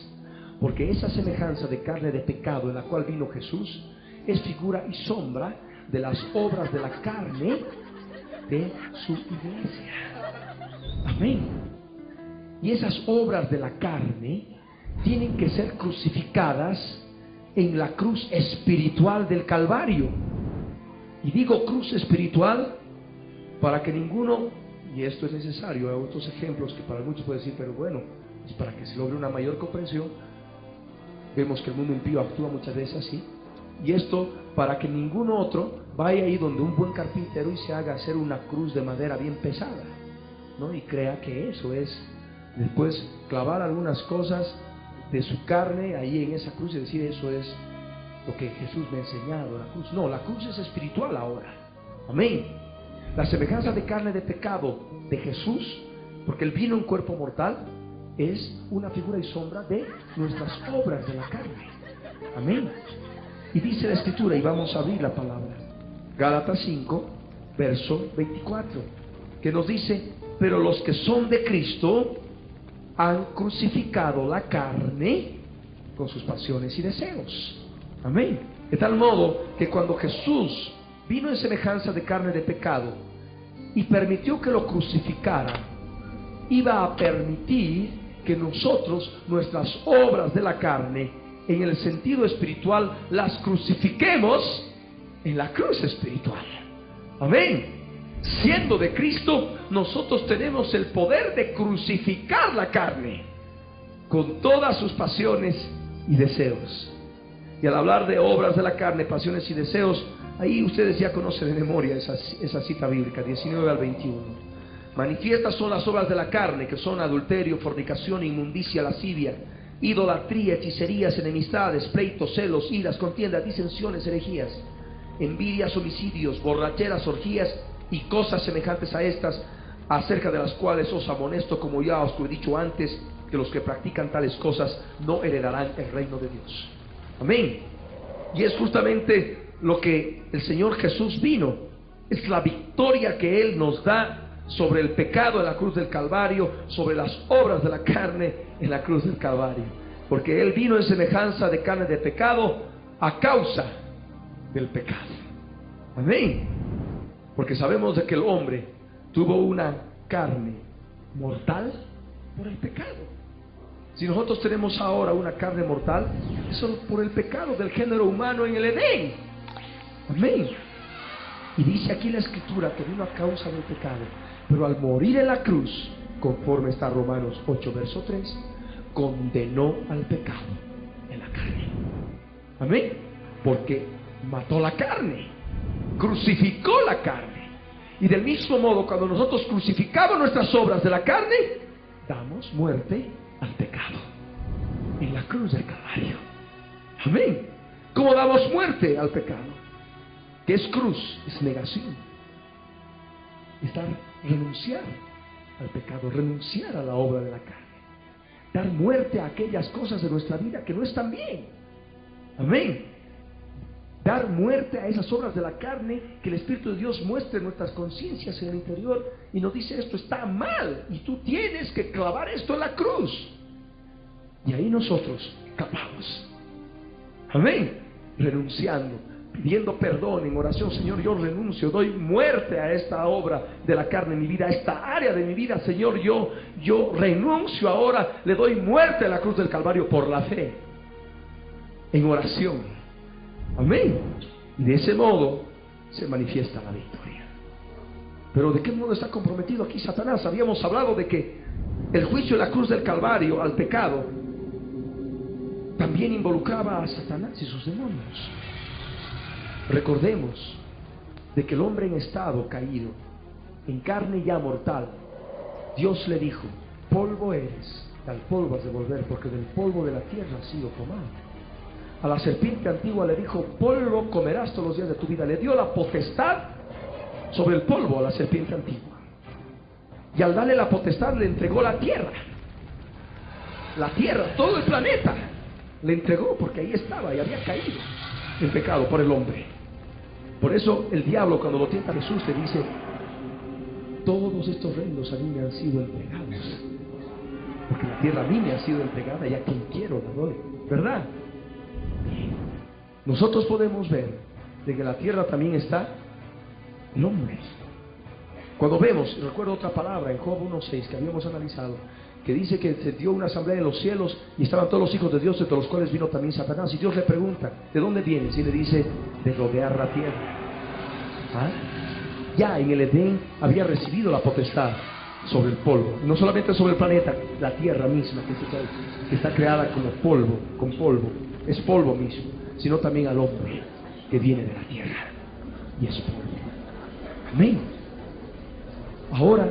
Speaker 1: porque esa semejanza de carne de pecado en la cual vino Jesús es figura y sombra de las obras de la carne de su iglesia. Amén. Y esas obras de la carne tienen que ser crucificadas en la cruz espiritual del Calvario. Y digo cruz espiritual para que ninguno, y esto es necesario, hay otros ejemplos que para muchos puede decir, pero bueno, es para que se logre una mayor comprensión. Vemos que el mundo impío actúa muchas veces así, y esto para que ningún otro vaya ahí donde un buen carpintero y se haga hacer una cruz de madera bien pesada, ¿no? Y crea que eso es después clavar algunas cosas de su carne ahí en esa cruz y decir, eso es lo que Jesús me ha enseñado, la cruz. No, la cruz es espiritual ahora. Amén. La semejanza de carne de pecado de Jesús, porque Él vino en cuerpo mortal, es una figura y sombra de nuestras obras de la carne. Amén. Y dice la Escritura, y vamos a abrir la palabra, Gálatas 5, verso 24, que nos dice, pero los que son de Cristo han crucificado la carne con sus pasiones y deseos. Amén. De tal modo que cuando Jesús vino en semejanza de carne de pecado y permitió que lo crucificaran, iba a permitir que nosotros, nuestras obras de la carne, en el sentido espiritual, las crucifiquemos en la cruz espiritual. Amén. Siendo de Cristo, nosotros tenemos el poder de crucificar la carne con todas sus pasiones y deseos. Y al hablar de obras de la carne, pasiones y deseos, ahí ustedes ya conocen de memoria esa cita bíblica, 19 al 21. Manifiestas son las obras de la carne, que son adulterio, fornicación, inmundicia, lascivia, idolatría, hechicerías, enemistades, pleitos, celos, iras, contiendas, disensiones, herejías, envidias, homicidios, borracheras, orgías y cosas semejantes a estas, acerca de las cuales os amonesto, como ya os lo he dicho antes, que los que practican tales cosas no heredarán el reino de Dios. Amén. Y es justamente lo que el Señor Jesús vino, es la victoria que Él nos da sobre el pecado en la cruz del Calvario, sobre las obras de la carne en la cruz del Calvario. Porque Él vino en semejanza de carne de pecado a causa del pecado. Amén. Porque sabemos de que el hombre tuvo una carne mortal por el pecado. Si nosotros tenemos ahora una carne mortal, es solo por el pecado del género humano en el Edén. Amén. Y dice aquí la Escritura que vino a causa del pecado, pero al morir en la cruz, conforme está Romanos 8, verso 3, condenó al pecado en la carne. Amén. Porque mató la carne, crucificó la carne. Y del mismo modo, cuando nosotros crucificamos nuestras obras de la carne, damos muerte al pecado en la cruz del Calvario. Amén. ¿Cómo damos muerte al pecado? ¿Qué es cruz? Es negación. Es renunciar al pecado, renunciar a la obra de la carne, dar muerte a aquellas cosas de nuestra vida que no están bien. Amén. Dar muerte a esas obras de la carne, que el Espíritu de Dios muestre nuestras conciencias en el interior y nos dice: esto está mal y tú tienes que clavar esto en la cruz. Y ahí nosotros clavamos. Amén. Renunciando, pidiendo perdón en oración: Señor, yo renuncio, doy muerte a esta obra de la carne en mi vida, a esta área de mi vida. Señor, yo renuncio ahora, le doy muerte a la cruz del Calvario por la fe, en oración. Amén. Y de ese modo se manifiesta la victoria. Pero ¿de qué modo está comprometido aquí Satanás? Habíamos hablado de que el juicio en la cruz del Calvario al pecado también involucraba a Satanás y sus demonios. Recordemos de que el hombre en estado caído, en carne ya mortal, Dios le dijo: polvo eres, al polvo has de volver, porque del polvo de la tierra has sido tomado. A la serpiente antigua le dijo: polvo comerás todos los días de tu vida. Le dio la potestad sobre el polvo a la serpiente antigua. Y al darle la potestad le entregó la tierra. La tierra, todo el planeta le entregó, porque ahí estaba y había caído en pecado por el hombre. Por eso el diablo, cuando lo tienta a Jesús, le dice: todos estos reinos a mí me han sido entregados, porque la tierra a mí me ha sido entregada y a quien quiero la doy. ¿Verdad? Nosotros podemos ver de que la tierra también está el hombre. Cuando vemos, recuerdo otra palabra en Job 1:6 que habíamos analizado, que dice que se dio una asamblea en los cielos y estaban todos los hijos de Dios, entre los cuales vino también Satanás. Y Dios le pregunta: ¿de dónde vienes? Y le dice: de rodear la tierra. ¿Ah? Ya en el Edén había recibido la potestad sobre el polvo, no solamente sobre el planeta, la tierra misma que está creada como polvo, con polvo, es polvo mismo, sino también al hombre que viene de la tierra y es polvo. Amén. Ahora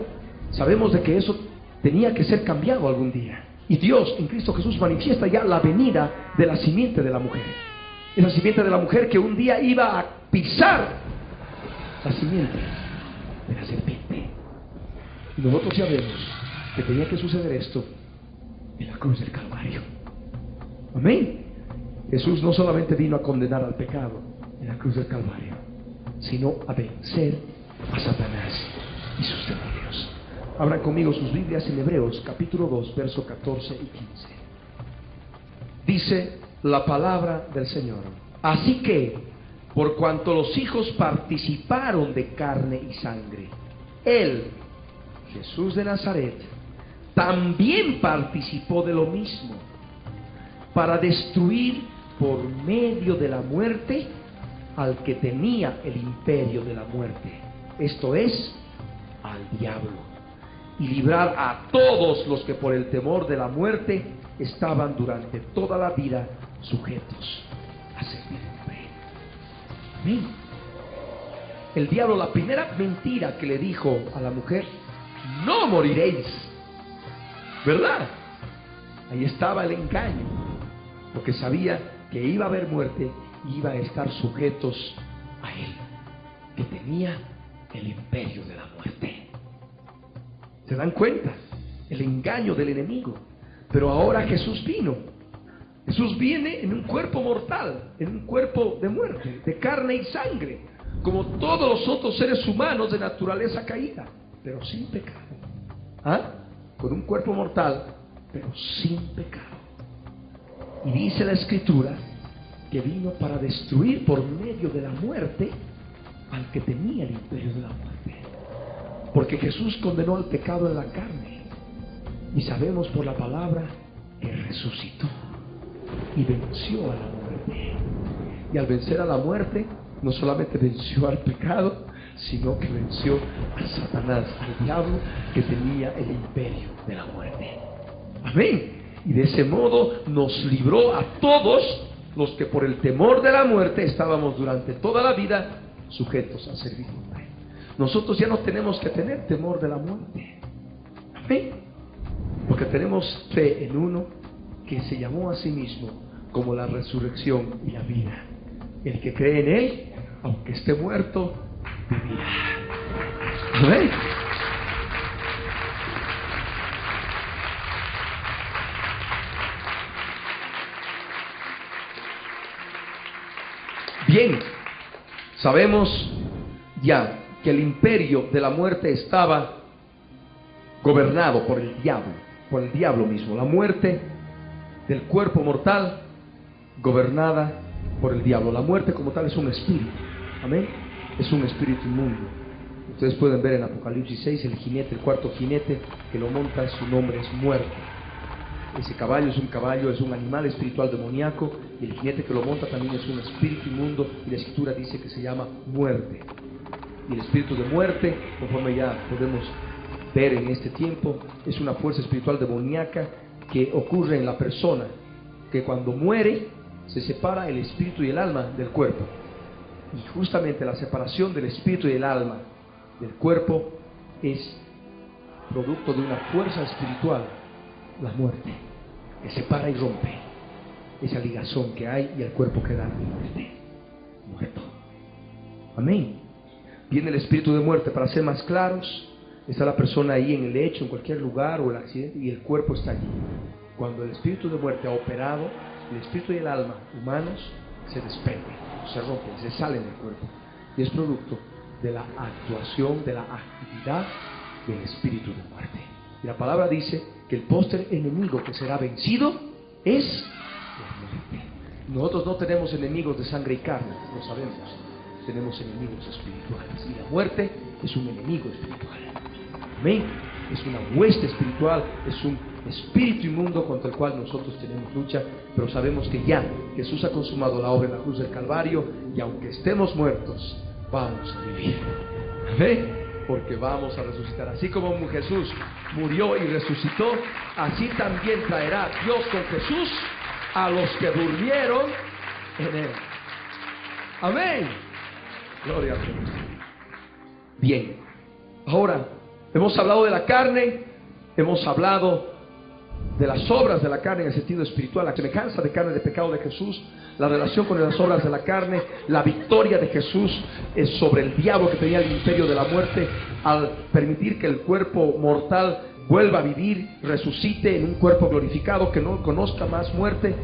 Speaker 1: sabemos de que eso tenía que ser cambiado algún día, y Dios en Cristo Jesús manifiesta ya la venida de la simiente de la mujer, esa simiente de la mujer que un día iba a pisar la simiente de la serpiente. Y nosotros ya vemos que tenía que suceder esto en la cruz del Calvario. Amén. Jesús no solamente vino a condenar al pecado en la cruz del Calvario, sino a vencer a Satanás y sus demonios. Abran conmigo sus Biblias en Hebreos capítulo 2, versos 14 y 15. Dice la palabra del Señor: así que, por cuanto los hijos participaron de carne y sangre, Él, Jesús de Nazaret, también participó de lo mismo, para destruir por medio de la muerte al que tenía el imperio de la muerte, esto es, al diablo, y librar a todos los que por el temor de la muerte estaban durante toda la vida sujetos a servidumbre. Amén. El diablo, la primera mentira que le dijo a la mujer: no moriréis, ¿verdad? Ahí estaba el engaño, porque sabía que iba a haber muerte y iba a estar sujetos a él, que tenía el imperio de la muerte. ¿Se dan cuenta? El engaño del enemigo. Pero ahora Jesús vino Jesús viene en un cuerpo mortal, en un cuerpo de muerte, de carne y sangre, como todos los otros seres humanos de naturaleza caída, pero sin pecado. ¿Ah? Con un cuerpo mortal, pero sin pecado. Y dice la Escritura que vino para destruir por medio de la muerte al que tenía el imperio de la muerte. Porque Jesús condenó el pecado en la carne, y sabemos por la palabra que resucitó y venció a la muerte. Y al vencer a la muerte, no solamente venció al pecado, sino que venció a Satanás, al diablo que tenía el imperio de la muerte. Amén. Y de ese modo nos libró a todos los que por el temor de la muerte estábamos durante toda la vida sujetos a servidumbre. Nosotros ya no tenemos que tener temor de la muerte. Amén. Porque tenemos fe en uno que se llamó a sí mismo como la resurrección y la vida. El que cree en Él, aunque esté muerto, vivirá. Amén. Bien, sabemos ya que el imperio de la muerte estaba gobernado por el diablo mismo. La muerte del cuerpo mortal gobernada por el diablo. La muerte como tal es un espíritu. Amén. Es un espíritu inmundo. Ustedes pueden ver en Apocalipsis 6 el jinete, el cuarto jinete que lo monta, su nombre es muerte. Ese caballo es un animal espiritual demoníaco, y el jinete que lo monta también es un espíritu inmundo, y la Escritura dice que se llama muerte. Y el espíritu de muerte, conforme ya podemos ver en este tiempo, es una fuerza espiritual demoníaca que ocurre en la persona, que cuando muere se separa el espíritu y el alma del cuerpo. Y justamente la separación del espíritu y el alma del cuerpo es producto de una fuerza espiritual, la muerte, que separa y rompe esa ligazón que hay, y el cuerpo queda muerto. Amén. Viene el espíritu de muerte. Para ser más claros, está la persona ahí en el lecho, en cualquier lugar, o el accidente, y el cuerpo está allí. Cuando el espíritu de muerte ha operado, el espíritu y el alma humanos se desprenden, se rompen, se salen del cuerpo, y es producto de la actuación, de la actividad del espíritu de muerte. Y la palabra dice que el póster enemigo que será vencido es la muerte. Nosotros no tenemos enemigos de sangre y carne, lo sabemos. Tenemos enemigos espirituales, y la muerte es un enemigo espiritual. Amén. Es una hueste espiritual, es un espíritu inmundo contra el cual nosotros tenemos lucha, pero sabemos que ya Jesús ha consumado la obra en la cruz del Calvario, y aunque estemos muertos, vamos a vivir. Amén. Porque vamos a resucitar. Así como Jesús murió y resucitó, así también traerá Dios con Jesús a los que durmieron en Él. Amén. Gloria a Dios. Bien, ahora hemos hablado de la carne, hemos hablado de las obras de la carne en el sentido espiritual, la semejanza de carne de pecado de Jesús, la relación con las obras de la carne, la victoria de Jesús sobre el diablo que tenía el imperio de la muerte, al permitir que el cuerpo mortal vuelva a vivir, resucite en un cuerpo glorificado que no conozca más muerte.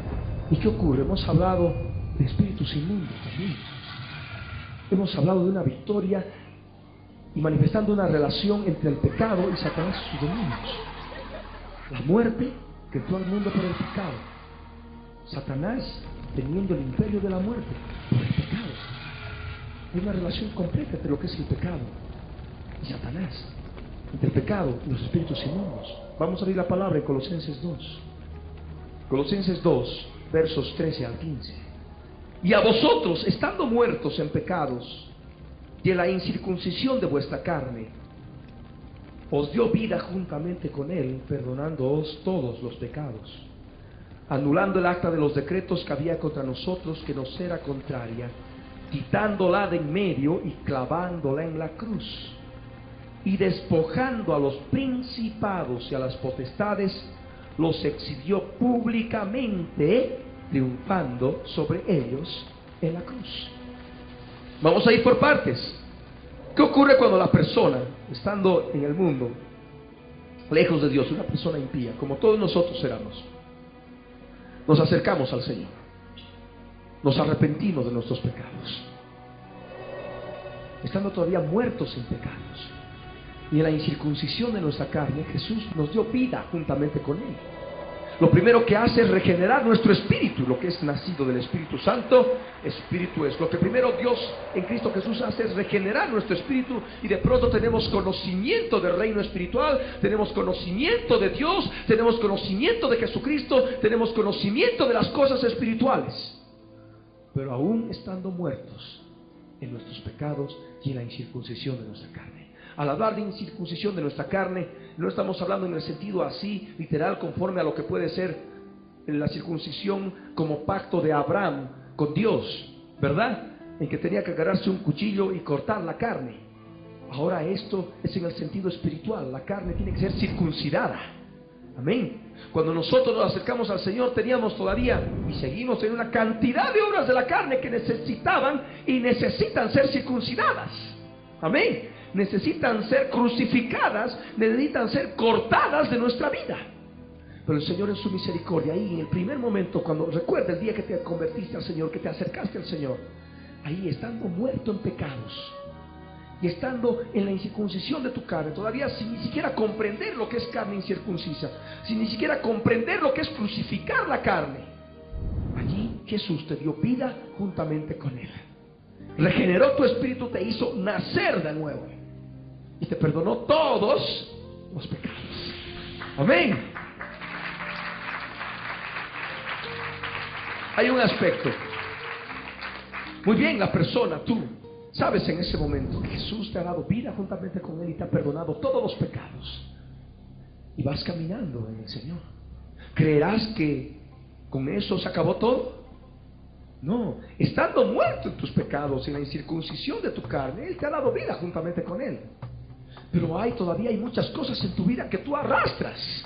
Speaker 1: ¿Y qué ocurre? Hemos hablado de espíritus inmundos también. Hemos hablado de una victoria y manifestando una relación entre el pecado y Satanás y sus demonios. La muerte que entró al mundo por el pecado, Satanás teniendo el imperio de la muerte por el pecado. Hay una relación completa entre lo que es el pecado y Satanás, entre el pecado y los espíritus inmundos. Vamos a abrir la palabra en Colosenses 2. Colosenses 2, versos 13 al 15. Y a vosotros, estando muertos en pecados y en la incircuncisión de vuestra carne, os dio vida juntamente con Él, perdonándoos todos los pecados, anulando el acta de los decretos que había contra nosotros, que nos era contraria, quitándola de en medio y clavándola en la cruz, y despojando a los principados y a las potestades, los exhibió públicamente, triunfando sobre ellos en la cruz. Vamos a ir por partes. ¿Qué ocurre cuando la persona, estando en el mundo, lejos de Dios, una persona impía, como todos nosotros éramos, nos acercamos al Señor, nos arrepentimos de nuestros pecados, estando todavía muertos en pecados, y en la incircuncisión de nuestra carne, Jesús nos dio vida juntamente con Él. Lo primero que hace es regenerar nuestro espíritu. Lo que es nacido del Espíritu Santo, espíritu es. Lo que primero Dios en Cristo Jesús hace es regenerar nuestro espíritu, y de pronto tenemos conocimiento del reino espiritual, tenemos conocimiento de Dios, tenemos conocimiento de Jesucristo, tenemos conocimiento de las cosas espirituales. Pero aún estando muertos en nuestros pecados y en la incircuncisión de nuestra carne. Al hablar de incircuncisión de nuestra carne, no estamos hablando en el sentido así literal, conforme a lo que puede ser la circuncisión como pacto de Abraham con Dios, ¿verdad? En que tenía que agarrarse un cuchillo y cortar la carne. Ahora esto es en el sentido espiritual. La carne tiene que ser circuncidada. Amén. Cuando nosotros nos acercamos al Señor, teníamos todavía y seguimos en una cantidad de obras de la carne que necesitaban y necesitan ser circuncidadas. Amén. Necesitan ser crucificadas, necesitan ser cortadas de nuestra vida. Pero el Señor en su misericordia, ahí en el primer momento, cuando recuerda el día que te convertiste al Señor, que te acercaste al Señor, ahí estando muerto en pecados y estando en la incircuncisión de tu carne, todavía sin ni siquiera comprender lo que es carne incircuncisa, sin ni siquiera comprender lo que es crucificar la carne, allí Jesús te dio vida juntamente con Él. Regeneró tu espíritu, te hizo nacer de nuevo y te perdonó todos los pecados. Amén. Hay un aspecto. Muy bien, la persona, tú sabes en ese momento que Jesús te ha dado vida juntamente con Él y te ha perdonado todos los pecados, y vas caminando en el Señor. ¿Creerás que con eso se acabó todo? No, estando muerto en tus pecados, en la incircuncisión de tu carne, Él te ha dado vida juntamente con Él. Pero todavía hay muchas cosas en tu vida que tú arrastras.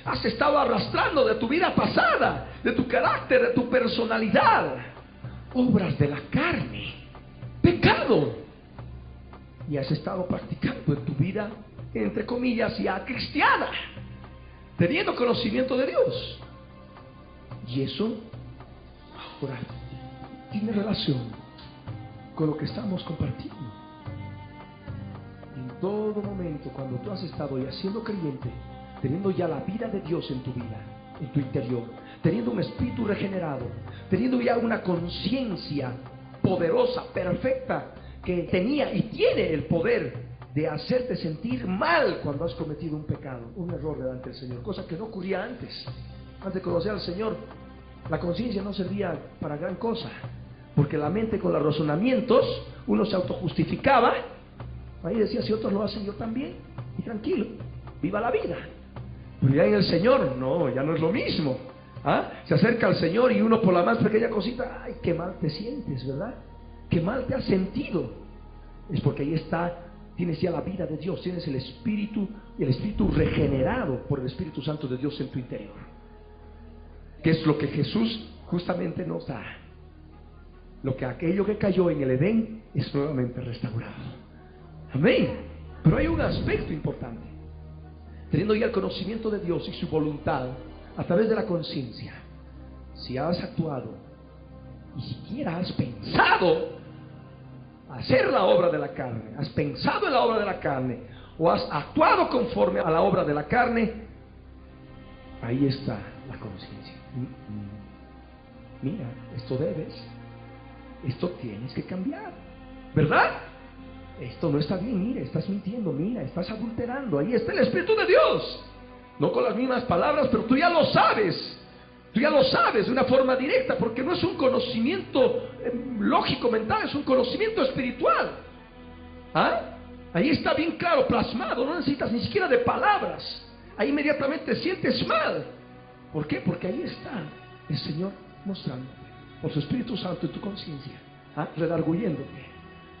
Speaker 1: Has estado arrastrando de tu vida pasada, de tu carácter, de tu personalidad, obras de la carne, pecado. Y has estado practicando en tu vida, entre comillas, ya cristiana, teniendo conocimiento de Dios. Y eso ahora tiene relación con lo que estamos compartiendo. En todo momento, cuando tú has estado ya siendo creyente, teniendo ya la vida de Dios en tu vida, en tu interior, teniendo un espíritu regenerado, teniendo ya una conciencia poderosa, perfecta, que tenía y tiene el poder de hacerte sentir mal cuando has cometido un pecado, un error delante del Señor, cosa que no ocurría antes. Antes de conocer al Señor, la conciencia no servía para gran cosa, porque la mente con los razonamientos, uno se autojustificaba, ahí decía, si otros lo hacen yo también, y tranquilo, viva la vida. Pero ya en el Señor, no, ya no es lo mismo. Se acerca al Señor y uno por la más pequeña cosita, ay, qué mal te sientes, ¿verdad? Qué mal te has sentido. Es porque ahí está, tienes ya la vida de Dios, tienes el Espíritu regenerado por el Espíritu Santo de Dios en tu interior, que es lo que Jesús justamente nos da. Lo que aquello que cayó en el Edén es nuevamente restaurado. Amén. Pero hay un aspecto importante. Teniendo ya el conocimiento de Dios y su voluntad a través de la conciencia, si has actuado y siquiera has pensado hacer la obra de la carne, has pensado en la obra de la carne o has actuado conforme a la obra de la carne, ahí está la conciencia. Mira, esto debes, esto tienes que cambiar, ¿verdad? Esto no está bien, mira, estás mintiendo, mira, estás adulterando. Ahí está el Espíritu de Dios, no con las mismas palabras, pero tú ya lo sabes. Tú ya lo sabes de una forma directa, porque no es un conocimiento lógico, mental, es un conocimiento espiritual. Ahí está bien claro, plasmado, no necesitas ni siquiera de palabras. Ahí inmediatamente sientes mal. ¿Por qué? Porque ahí está el Señor mostrándote por su Espíritu Santo en tu conciencia, redarguyéndote.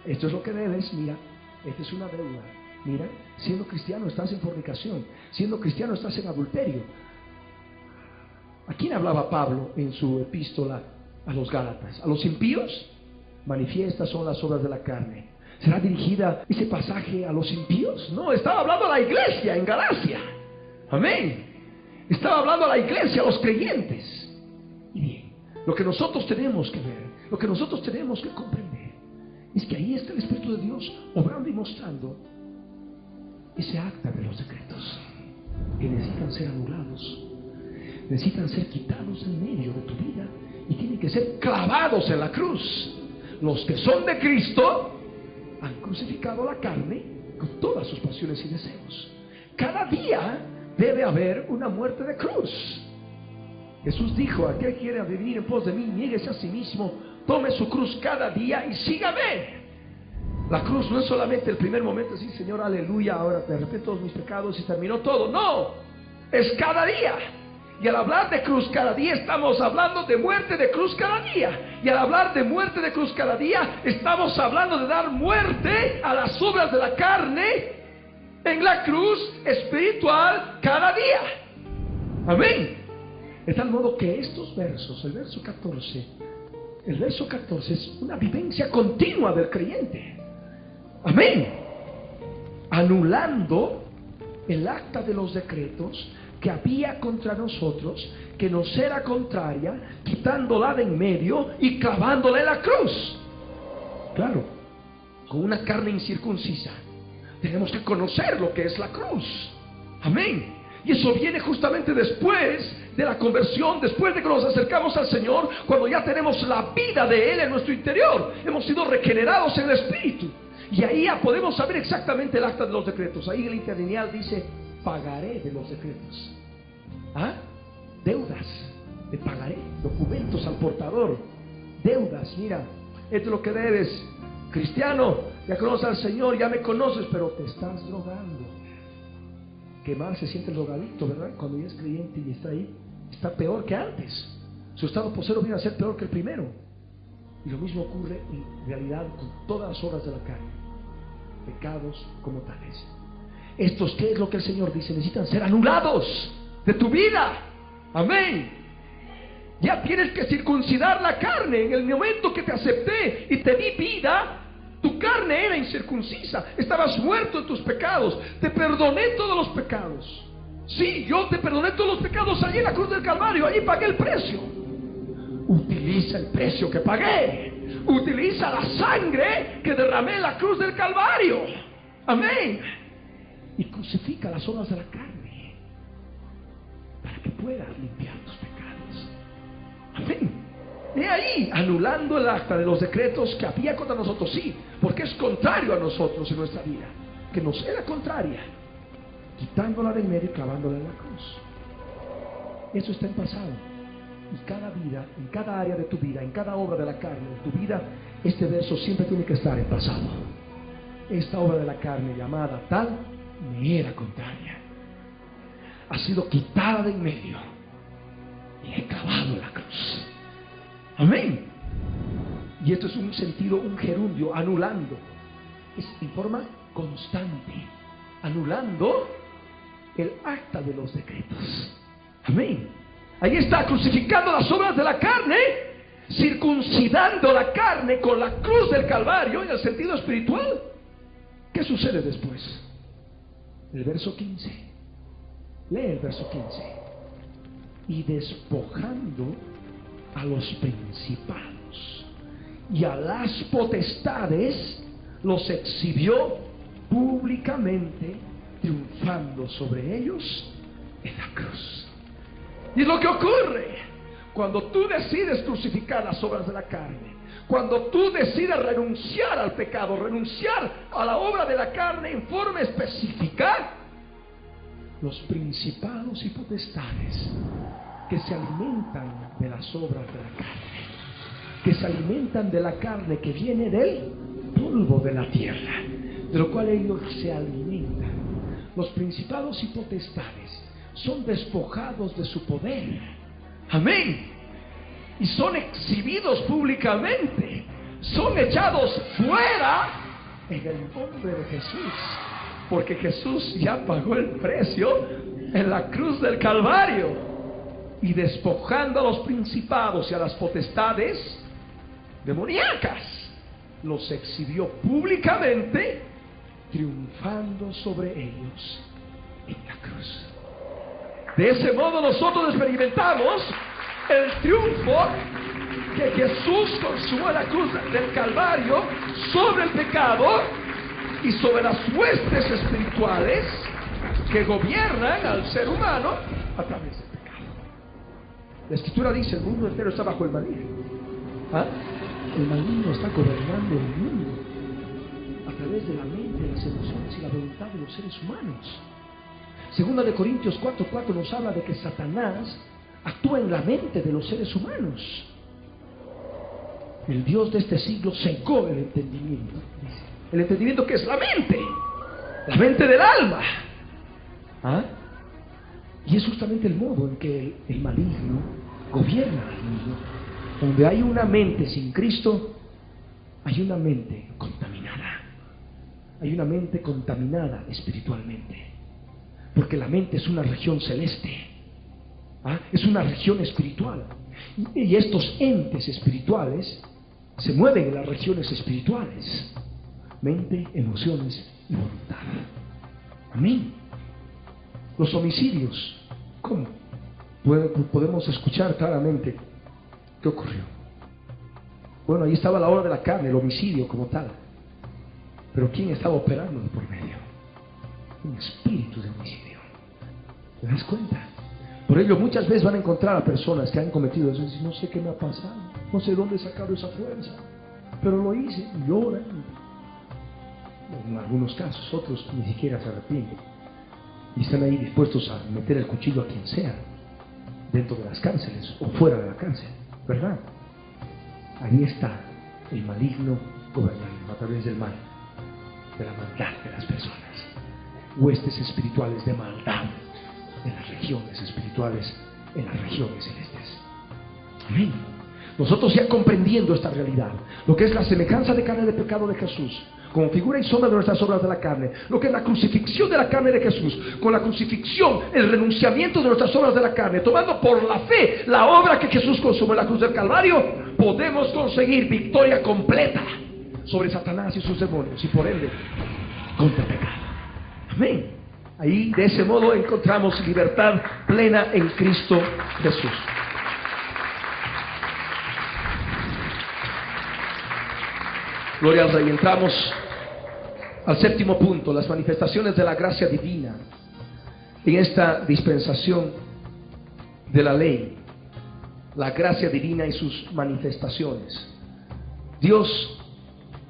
Speaker 1: Esto es lo que debes, mira, esta es una deuda. Mira, siendo cristiano estás en fornicación, siendo cristiano estás en adulterio. ¿A quién hablaba Pablo en su epístola a los Gálatas? ¿A los impíos? Manifiestas son las obras de la carne. ¿Será dirigida ese pasaje a los impíos? No, estaba hablando a la iglesia en Galacia. Amén. Estaba hablando a la iglesia, a los creyentes. Y bien, lo que nosotros tenemos que ver, lo que nosotros tenemos que comprender, es que ahí está el Espíritu de Dios obrando y mostrando ese acta de los decretos que necesitan ser anulados, necesitan ser quitados en medio de tu vida y tienen que ser clavados en la cruz. Los que son de Cristo han crucificado la carne con todas sus pasiones y deseos. Cada día debe haber una muerte de cruz. Jesús dijo: aquel que quiere venir en pos de mí, niéguese a sí mismo, tome su cruz cada día y sígame. La cruz no es solamente el primer momento, decir: Señor, aleluya, ahora te arrepiento todos mis pecados y terminó todo. No, es cada día. Y al hablar de cruz cada día, estamos hablando de muerte de cruz cada día. Y al hablar de muerte de cruz cada día, estamos hablando de dar muerte a las obras de la carne en la cruz espiritual cada día. Amén. De tal modo que estos versos, el verso 14 es una vivencia continua del creyente. Amén. Anulando el acta de los decretos que había contra nosotros, que nos era contraria, quitándola de en medio y clavándola en la cruz. Claro, con una carne incircuncisa. Tenemos que conocer lo que es la cruz. Amén. Y eso viene justamente después de la conversión, después de que nos acercamos al Señor, cuando ya tenemos la vida de Él en nuestro interior. Hemos sido regenerados en el Espíritu. Y ahí ya podemos saber exactamente el acta de los decretos. Ahí el interlineal dice: pagaré de los decretos. ¿Ah? Deudas, te pagaré. Documentos al portador. Deudas, mira, esto es lo que debes. Cristiano, ya conoces al Señor, ya me conoces, pero te estás drogando. Que mal se siente el drogadicto, ¿verdad? Cuando ya es creyente y está ahí, está peor que antes. Su estado posero viene a ser peor que el primero. Y lo mismo ocurre en realidad con todas las obras de la carne, pecados como tales. Estos, ¿qué es lo que el Señor dice? Necesitan ser anulados de tu vida. Amén. Ya tienes que circuncidar la carne. En el momento que te acepté y te di vida, tu carne era incircuncisa. Estabas muerto en tus pecados. Te perdoné todos los pecados. Sí, yo te perdoné todos los pecados allí en la cruz del Calvario. Allí pagué el precio. Utiliza el precio que pagué. Utiliza la sangre que derramé en la cruz del Calvario. Amén. Y crucifica las obras de la carne para que puedas limpiar tus pecados. Amén. He ahí anulando el acta de los decretos que había contra nosotros. Sí, porque es contrario a nosotros en nuestra vida, que nos era contraria, quitándola del medio y clavándola en la cruz. Eso está en pasado. Y cada vida, en cada área de tu vida, en cada obra de la carne de tu vida, este verso siempre tiene que estar en pasado. Esta obra de la carne llamada tal me era contraria, ha sido quitada de en medio y he clavado en la cruz. Amén. Y esto es un sentido, un gerundio, anulando. Es en forma constante, anulando el acta de los decretos. Amén. Ahí está, crucificando las obras de la carne, circuncidando la carne con la cruz del Calvario en el sentido espiritual. ¿Qué sucede después? El verso 15. Lee el verso 15. Y despojando a los principados y a las potestades, los exhibió públicamente, triunfando sobre ellos en la cruz. Y es lo que ocurre cuando tú decides crucificar las obras de la carne, cuando tú decides renunciar al pecado, renunciar a la obra de la carne en forma específica. Los principados y potestades que se alimentan de las obras de la carne, que se alimentan de la carne que viene del polvo de la tierra, de lo cual ellos se alimentan. Los principados y potestades son despojados de su poder. Amén. Y son exhibidos públicamente, son echados fuera en el nombre de Jesús, porque Jesús ya pagó el precio en la cruz del Calvario. Y despojando a los principados y a las potestades demoníacas, los exhibió públicamente, triunfando sobre ellos en la cruz. De ese modo nosotros experimentamos el triunfo que Jesús consumó en la cruz del Calvario sobre el pecado y sobre las huestes espirituales que gobiernan al ser humano a través del pecado. La Escritura dice: el mundo entero está bajo el maligno. ¿Ah? El maligno está gobernando el mundo a través de la mente, las emociones y la voluntad de los seres humanos. Segunda de Corintios 4:4 nos habla de que Satanás actúa en la mente de los seres humanos. El Dios de este siglo cegó el entendimiento. El entendimiento, que es la mente del alma. ¿Ah? Y es justamente el modo en que el maligno gobierna al mundo. Donde hay una mente sin Cristo, hay una mente contaminada. Hay una mente contaminada espiritualmente. Porque la mente es una región celeste. ¿Ah? Es una región espiritual. Y estos entes espirituales se mueven en las regiones espirituales: mente, emociones y voluntad. Amén. Los homicidios, ¿cómo? Podemos escuchar claramente qué ocurrió. Bueno, ahí estaba la obra de la carne, el homicidio como tal. Pero ¿quién estaba operando por medio? Un espíritu de homicidio. ¿Te das cuenta? Por ello muchas veces van a encontrar a personas que han cometido eso y dicen: no sé qué me ha pasado, no sé dónde he sacado esa fuerza, pero lo hice, y lloran. En algunos casos, otros ni siquiera se arrepienten y están ahí dispuestos a meter el cuchillo a quien sea, dentro de las cárceles o fuera de la cárcel, ¿verdad? Ahí está el maligno gobernando a través del mal, de la maldad de las personas. Huestes espirituales de maldad en las regiones espirituales, en las regiones celestes. Amén. Nosotros ya comprendiendo esta realidad, lo que es la semejanza de carne de pecado de Jesús, como figura y sombra de nuestras obras de la carne, lo que es la crucifixión de la carne de Jesús, con la crucifixión, el renunciamiento de nuestras obras de la carne, tomando por la fe la obra que Jesús consumó en la cruz del Calvario, podemos conseguir victoria completa sobre Satanás y sus demonios, y por ende contra el pecado. Amén. Ahí de ese modo encontramos libertad plena en Cristo Jesús. Gloria al Rey. Entramos al séptimo punto: las manifestaciones de la gracia divina en esta dispensación de la ley. La gracia divina y sus manifestaciones. Dios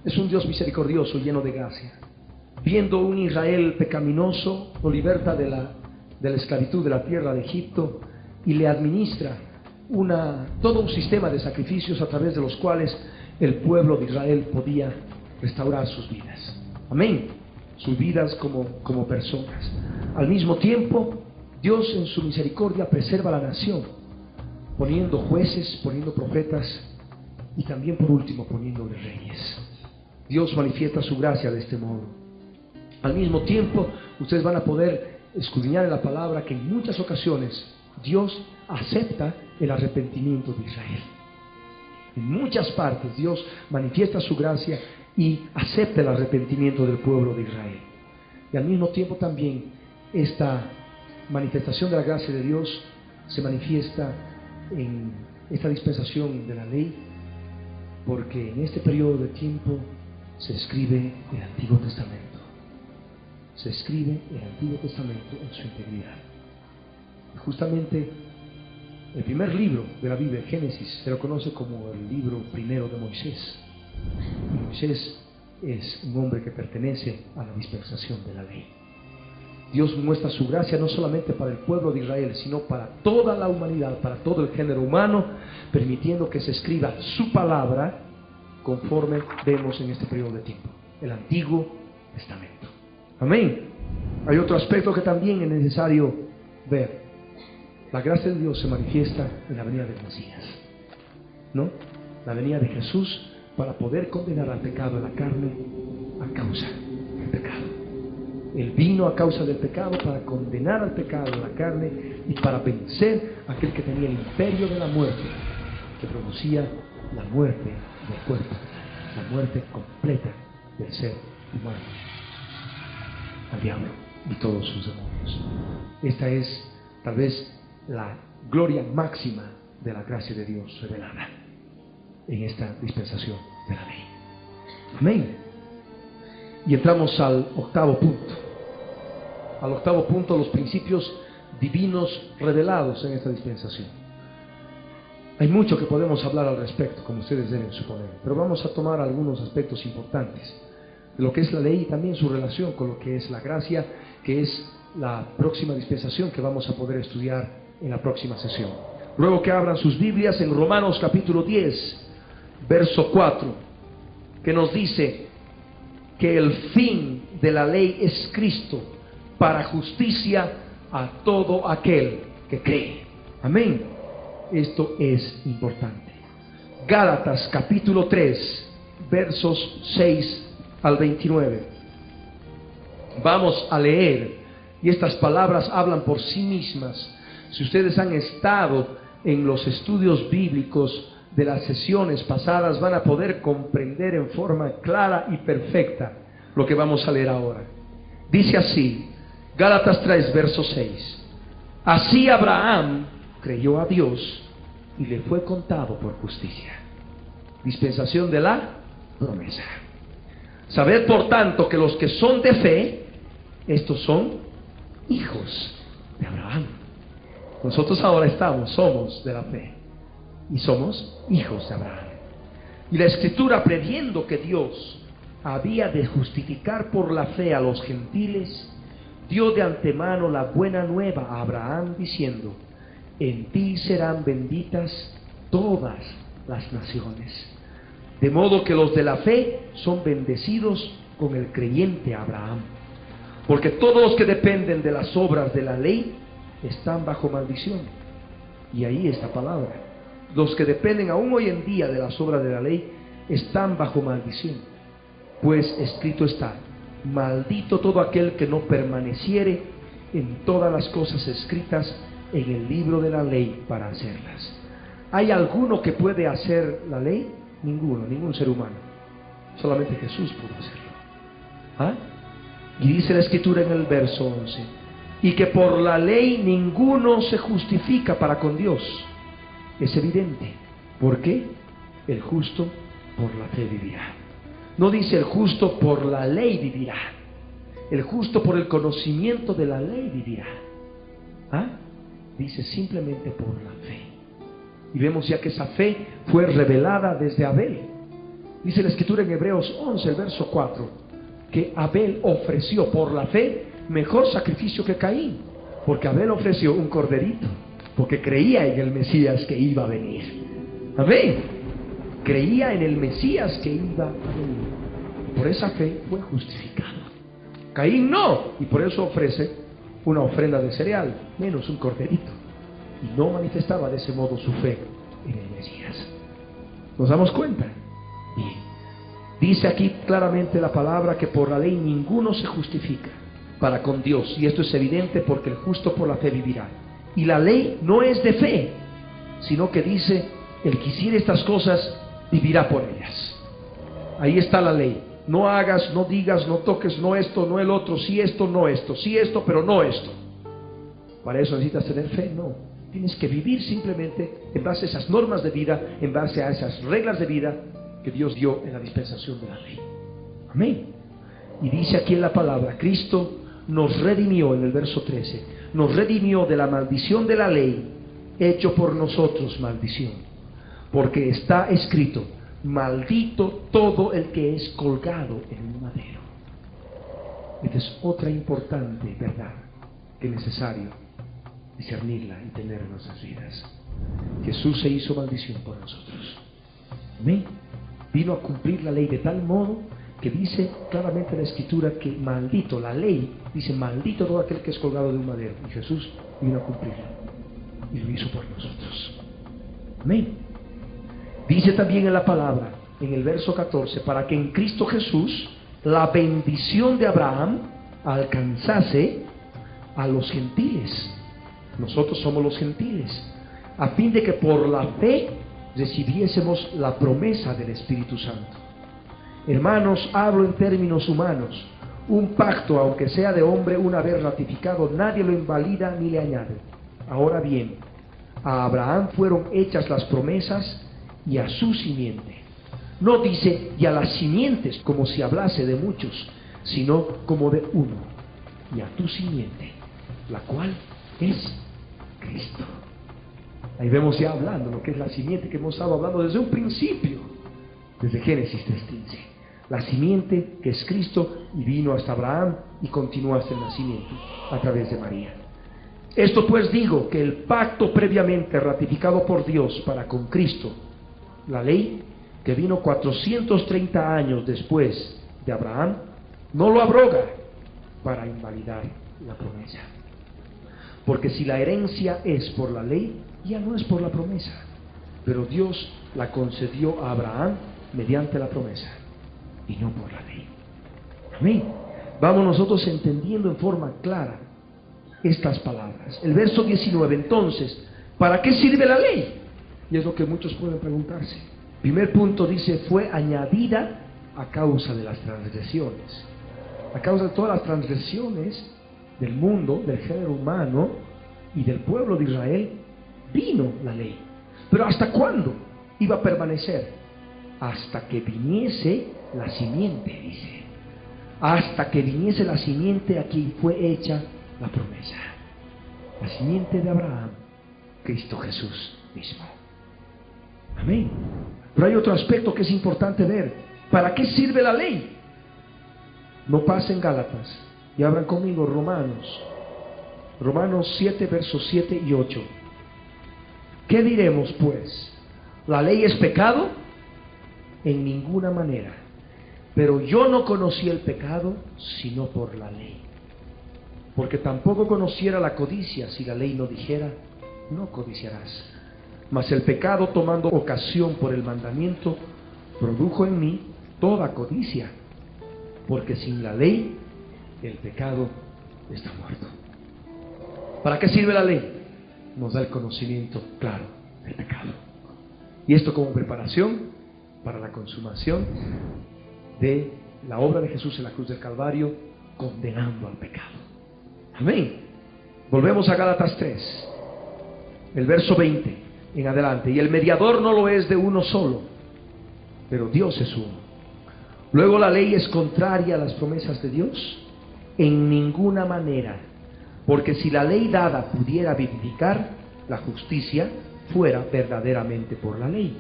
Speaker 1: es un Dios misericordioso, lleno de gracia. Viendo un Israel pecaminoso, lo liberta de la esclavitud de la tierra de Egipto y le administra todo un sistema de sacrificios a través de los cuales el pueblo de Israel podía restaurar sus vidas. Amén. Sus vidas como personas. Al mismo tiempo, Dios en su misericordia preserva a la nación, poniendo jueces, poniendo profetas y también por último poniéndole reyes. Dios manifiesta su gracia de este modo. Al mismo tiempo, ustedes van a poder escudriñar en la palabra que en muchas ocasiones Dios acepta el arrepentimiento de Israel. En muchas partes Dios manifiesta su gracia y acepta el arrepentimiento del pueblo de Israel. Y al mismo tiempo también esta manifestación de la gracia de Dios se manifiesta en esta dispensación de la ley, porque en este periodo de tiempo se escribe el Antiguo Testamento. Se escribe el Antiguo Testamento en su integridad. Justamente el primer libro de la Biblia, Génesis, se lo conoce como el libro primero de Moisés. Y Moisés es un hombre que pertenece a la dispensación de la ley. Dios muestra su gracia no solamente para el pueblo de Israel, sino para toda la humanidad, para todo el género humano, permitiendo que se escriba su palabra conforme vemos en este periodo de tiempo, el Antiguo Testamento. Amén. Hay otro aspecto que también es necesario ver. La gracia de Dios se manifiesta en la venida del Mesías, ¿no? La venida de Jesús para poder condenar al pecado en la carne a causa del pecado. Él vino a causa del pecado para condenar al pecado en la carne y para vencer a aquel que tenía el imperio de la muerte, que producía la muerte del cuerpo, la muerte completa del ser humano, al diablo y todos sus demonios. Esta es tal vez la gloria máxima de la gracia de Dios revelada en esta dispensación de la ley. Amén. Y entramos al octavo punto. Al octavo punto, los principios divinos revelados en esta dispensación. Hay mucho que podemos hablar al respecto, como ustedes deben suponer, pero vamos a tomar algunos aspectos importantes de lo que es la ley y también su relación con lo que es la gracia, que es la próxima dispensación que vamos a poder estudiar en la próxima sesión. Luego que abran sus Biblias en Romanos capítulo 10, verso 4, que nos dice que el fin de la ley es Cristo para justicia a todo aquel que cree. Amén. Esto es importante. Gálatas capítulo 3, versos 6 al 29. Vamos a leer, y estas palabras hablan por sí mismas. Si ustedes han estado en los estudios bíblicos de las sesiones pasadas, van a poder comprender en forma clara y perfecta lo que vamos a leer ahora. Dice así, Gálatas 3, verso 6. Así Abraham creyó a Dios y le fue contado por justicia. Dispensación de la promesa. Sabed por tanto que los que son de fe, estos son hijos de Abraham. Nosotros ahora somos de la fe y somos hijos de Abraham. Y la Escritura, previendo que Dios había de justificar por la fe a los gentiles, dio de antemano la buena nueva a Abraham, diciendo: en ti serán benditas todas las naciones. De modo que los de la fe son bendecidos con el creyente Abraham. Porque todos los que dependen de las obras de la ley están bajo maldición. Y ahí está la palabra. Los que dependen aún hoy en día de las obras de la ley están bajo maldición. Pues escrito está: maldito todo aquel que no permaneciere en todas las cosas escritas en el libro de la ley para hacerlas. ¿Hay alguno que puede hacer la ley? Ninguno, ningún ser humano. Solamente Jesús pudo hacerlo. ¿Ah? Y dice la Escritura en el verso 11: y que por la ley ninguno se justifica para con Dios. Es evidente. ¿Por qué? El justo por la fe vivirá. No dice el justo por la ley vivirá. El justo por el conocimiento de la ley vivirá. ¿Ah? Dice simplemente por la fe. Y vemos ya que esa fe fue revelada desde Abel. Dice la Escritura en Hebreos 11, el verso 4, que Abel ofreció por la fe mejor sacrificio que Caín, porque Abel ofreció un corderito, porque creía en el Mesías que iba a venir. Amén. Creía en el Mesías que iba a venir. Por esa fe fue justificado. Caín no, y por eso ofrece una ofrenda de cereal, menos un corderito, y no manifestaba de ese modo su fe en el Mesías. ¿Nos damos cuenta? Bien. Dice aquí claramente la palabra que por la ley ninguno se justifica para con Dios, y esto es evidente porque el justo por la fe vivirá. Y la ley no es de fe, sino que dice: el que hiciere estas cosas vivirá por ellas. Ahí está la ley. No hagas, no digas, no toques, no esto, no el otro, sí esto, no esto, sí esto, pero no esto. Para eso necesitas tener fe, no. Tienes que vivir simplemente en base a esas normas de vida, en base a esas reglas de vida que Dios dio en la dispensación de la ley. Amén. Y dice aquí en la palabra, Cristo nos redimió, en el verso 13, nos redimió de la maldición de la ley, hecho por nosotros maldición. Porque está escrito: maldito todo el que es colgado en un madero. Esta es otra importante verdad que es necesario discernirla y tener en nuestras vidas. Jesús se hizo maldición por nosotros. Amén. Vino a cumplir la ley de tal modo que dice claramente la Escritura que maldito, la ley dice: maldito todo aquel que es colgado de un madero. Y Jesús vino a cumplirla y lo hizo por nosotros. Amén. Dice también en la palabra, en el verso 14, para que en Cristo Jesús la bendición de Abraham alcanzase a los gentiles. Nosotros somos los gentiles, a fin de que por la fe recibiésemos la promesa del Espíritu Santo. Hermanos, hablo en términos humanos. Un pacto, aunque sea de hombre, una vez ratificado, nadie lo invalida ni le añade. Ahora bien,
Speaker 2: a Abraham fueron hechas las promesas y a su simiente. No dice y a las simientes como si hablase de muchos, sino como de uno, y a tu simiente, la cual es Cristo. Ahí vemos ya hablando lo que es la simiente que hemos estado hablando desde un principio, desde Génesis 3:15. La simiente que es Cristo y vino hasta Abraham y continúa hasta el nacimiento a través de María. Esto pues digo, que el pacto previamente ratificado por Dios para con Cristo, la ley que vino 430 años después de Abraham, no lo abroga para invalidar la promesa. Porque si la herencia es por la ley, ya no es por la promesa, pero Dios la concedió a Abraham mediante la promesa y no por la ley. Amén. Vamos nosotros entendiendo en forma clara estas palabras. El verso 19, entonces, ¿para qué sirve la ley? Y es lo que muchos pueden preguntarse. Primer punto dice, fue añadida a causa de las transgresiones. A causa de todas las transgresiones del mundo, del género humano y del pueblo de Israel, vino la ley. Pero ¿hasta cuándo iba a permanecer? Hasta que viniese la simiente, dice. Hasta que viniese la simiente a quien fue hecha la promesa. La simiente de Abraham, Cristo Jesús mismo. Amén. Pero hay otro aspecto que es importante ver. ¿Para qué sirve la ley? No pasen Gálatas y abran conmigo Romanos 7, versos 7 y 8. ¿Qué diremos pues? ¿La ley es pecado? En ninguna manera. Pero yo no conocí el pecado sino por la ley. Porque tampoco conociera la codicia si la ley no dijera, no codiciarás. Mas el pecado, tomando ocasión por el mandamiento, produjo en mí toda codicia. Porque sin la ley, el pecado está muerto. ¿Para qué sirve la ley? Nos da el conocimiento claro del pecado. Y esto como preparación para la consumación de la obra de Jesús en la cruz del Calvario, condenando al pecado. Amén. Volvemos a Gálatas 3, el verso 20 en adelante. Y el mediador no lo es de uno solo, pero Dios es uno. Luego, ¿la ley es contraria a las promesas de Dios? En ninguna manera. Porque si la ley dada pudiera vivificar, la justicia fuera verdaderamente por la ley.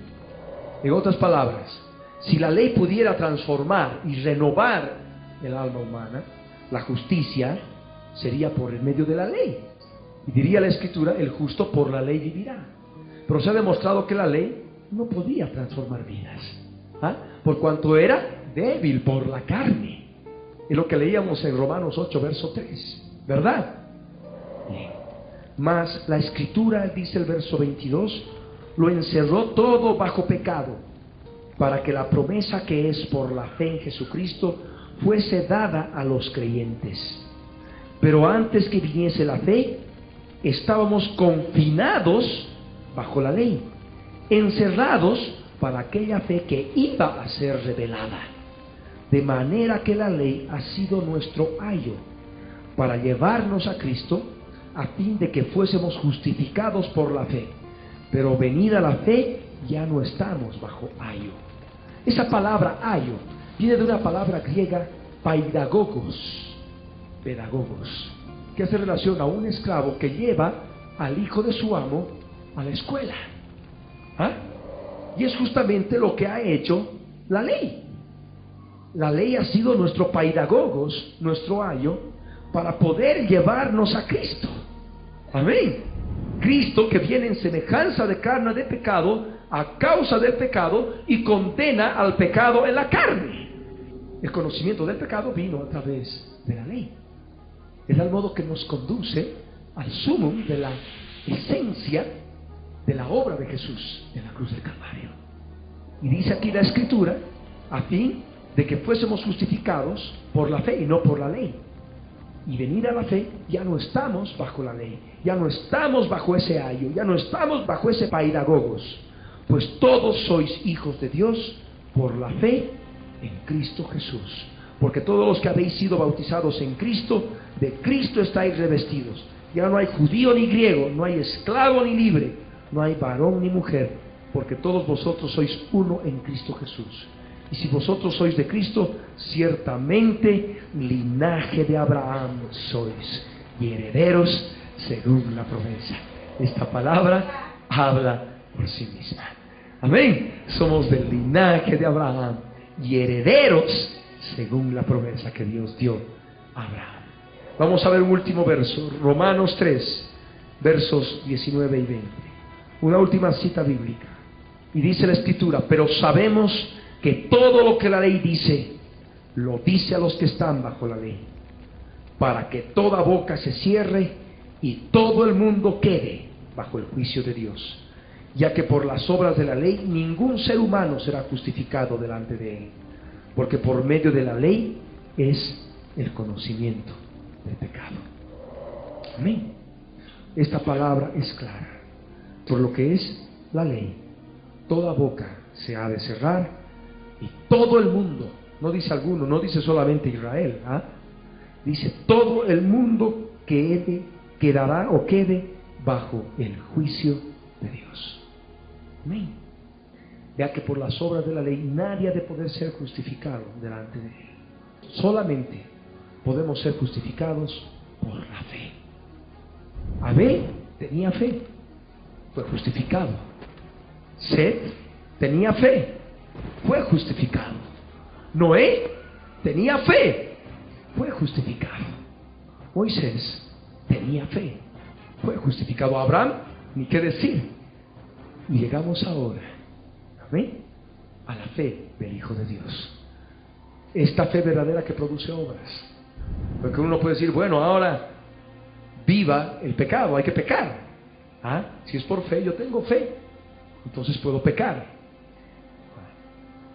Speaker 2: En otras palabras, si la ley pudiera transformar y renovar el alma humana, la justicia sería por el medio de la ley. Y diría la Escritura, el justo por la ley vivirá. Pero se ha demostrado que la ley no podía transformar vidas, por cuanto era débil por la carne. Es lo que leíamos en Romanos 8, verso 3, ¿verdad? Bien. Mas la Escritura, dice el verso 22, lo encerró todo bajo pecado, para que la promesa que es por la fe en Jesucristo fuese dada a los creyentes. Pero antes que viniese la fe, estábamos confinados bajo la ley, encerrados para aquella fe que iba a ser revelada. De manera que la ley ha sido nuestro ayo para llevarnos a Cristo, a fin de que fuésemos justificados por la fe. Pero venida la fe, ya no estamos bajo ayo. Esa palabra ayo viene de una palabra griega paidagogos, pedagogos, que hace relación a un esclavo que lleva al hijo de su amo a la escuela. Y es justamente lo que ha hecho la ley. La ley ha sido nuestro paidagogos, nuestro ayo, para poder llevarnos a Cristo. Amén. Cristo que viene en semejanza de carne de pecado a causa del pecado y condena al pecado en la carne. El conocimiento del pecado vino a través de la ley. Es al modo que nos conduce al sumum de la esencia de la obra de Jesús en la cruz del Calvario. Y dice aquí la Escritura, a fin de que fuésemos justificados por la fe y no por la ley. Y venida la fe, ya no estamos bajo la ley, ya no estamos bajo ese ayo, ya no estamos bajo ese paidagogos, pues todos sois hijos de Dios por la fe en Cristo Jesús. Porque todos los que habéis sido bautizados en Cristo, de Cristo estáis revestidos. Ya no hay judío ni griego, no hay esclavo ni libre, no hay varón ni mujer, porque todos vosotros sois uno en Cristo Jesús. Y si vosotros sois de Cristo, ciertamente linaje de Abraham sois, y herederos según la promesa. Esta palabra habla por sí misma. Amén. Somos del linaje de Abraham y herederos según la promesa que Dios dio a Abraham. Vamos a ver un último verso, Romanos 3, versos 19 y 20. Una última cita bíblica. Y dice la Escritura: pero sabemos que todo lo que la ley dice, lo dice a los que están bajo la ley, para que toda boca se cierre y todo el mundo quede bajo el juicio de Dios, ya que por las obras de la ley ningún ser humano será justificado delante de él, porque por medio de la ley es el conocimiento del pecado. Amén. Esta palabra es clara. Por lo que es la ley, toda boca se ha de cerrar y todo el mundo, no dice alguno, no dice solamente Israel, dice todo el mundo quedará o quede bajo el juicio de Dios. Amén. Ya que por las obras de la ley nadie ha de poder ser justificado delante de él. Solamente podemos ser justificados por la fe. Abel tenía fe, fue justificado. Set tenía fe, fue justificado. Noé tenía fe, fue justificado. Moisés tenía fe, fue justificado. Abraham, ni qué decir. Y llegamos ahora, amén, a la fe del Hijo de Dios. Esta fe verdadera que produce obras. Porque uno puede decir, bueno, ahora viva el pecado, hay que pecar. Si es por fe, yo tengo fe, entonces puedo pecar.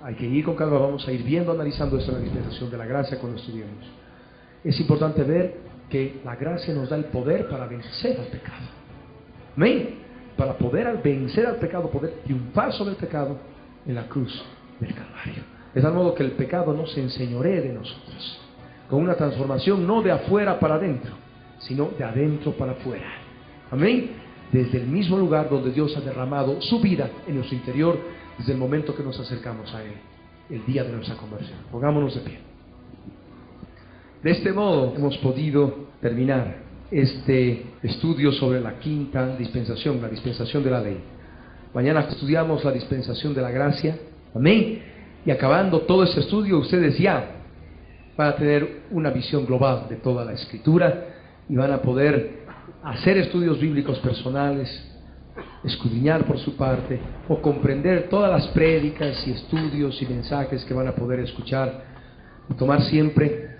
Speaker 2: Hay que ir con calma, vamos a ir viendo, analizando esto en la dispensación de la gracia cuando estudiemos. Es importante ver que la gracia nos da el poder para vencer al pecado. Amén. Para poder vencer al pecado, poder triunfar sobre el pecado en la cruz del Calvario. De tal modo que el pecado no se enseñoree de nosotros, con una transformación no de afuera para adentro, sino de adentro para afuera. Amén. Desde el mismo lugar donde Dios ha derramado su vida en nuestro interior, desde el momento que nos acercamos a Él, el día de nuestra conversión. Pongámonos de pie. De este modo hemos podido terminar este estudio sobre la quinta dispensación, la dispensación de la ley. Mañana estudiamos la dispensación de la gracia. Amén. Y acabando todo este estudio, ustedes ya van a tener una visión global de toda la Escritura y van a poder hacer estudios bíblicos personales, escudriñar por su parte o comprender todas las prédicas y estudios y mensajes que van a poder escuchar y tomar siempre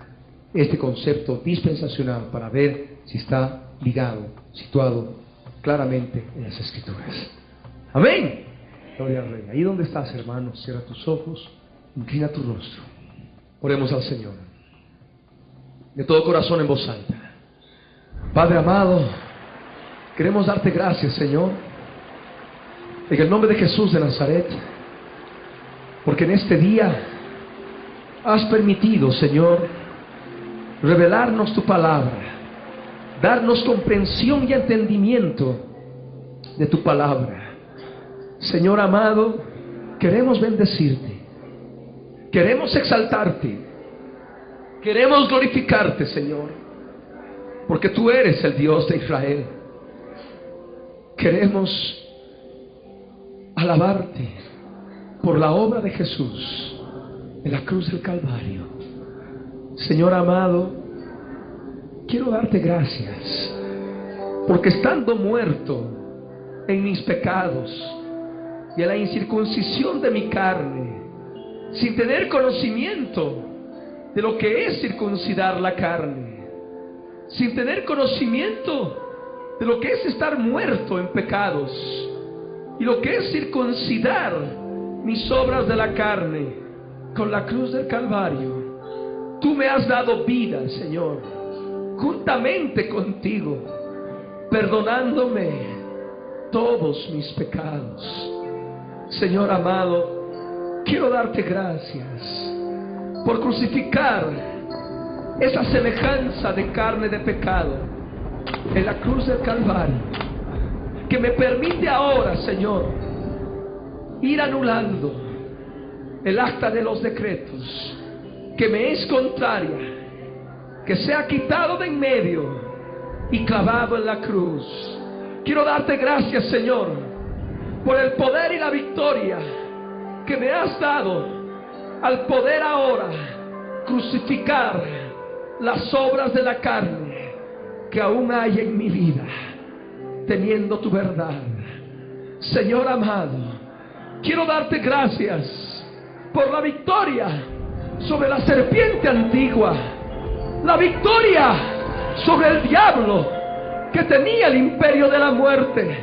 Speaker 2: este concepto dispensacional para ver si está ligado, situado claramente en las Escrituras. Amén. Gloria al Rey. Ahí donde estás, hermano, cierra tus ojos, inclina tu rostro. Oremos al Señor de todo corazón en voz alta. Padre amado, queremos darte gracias, Señor, en el nombre de Jesús de Nazaret, porque en este día has permitido, Señor, revelarnos tu palabra, darnos comprensión y entendimiento de tu palabra. Señor amado, queremos bendecirte, queremos exaltarte, queremos glorificarte, Señor, porque tú eres el Dios de Israel. Queremos alabarte por la obra de Jesús en la cruz del Calvario. Señor amado, quiero darte gracias, porque estando muerto en mis pecados y en la incircuncisión de mi carne, sin tener conocimiento de lo que es circuncidar la carne, sin tener conocimiento de lo que es estar muerto en pecados y lo que es circuncidar mis obras de la carne con la cruz del Calvario, tú me has dado vida, Señor, juntamente contigo, perdonándome todos mis pecados. Señor amado, quiero darte gracias por crucificar esa semejanza de carne de pecado en la cruz del Calvario, que
Speaker 1: que me permite ahora, Señor, ir anulando el acta de los decretos que me es contraria, que sea quitado de en medio y clavado en la cruz. Quiero darte gracias, Señor, por el poder y la victoria que me has dado al poder ahora crucificar las obras de la carne que aún hay en mi vida, teniendo tu verdad. Señor amado, quiero darte gracias por la victoria sobre la serpiente antigua, la victoria sobre el diablo que tenía el imperio de la muerte.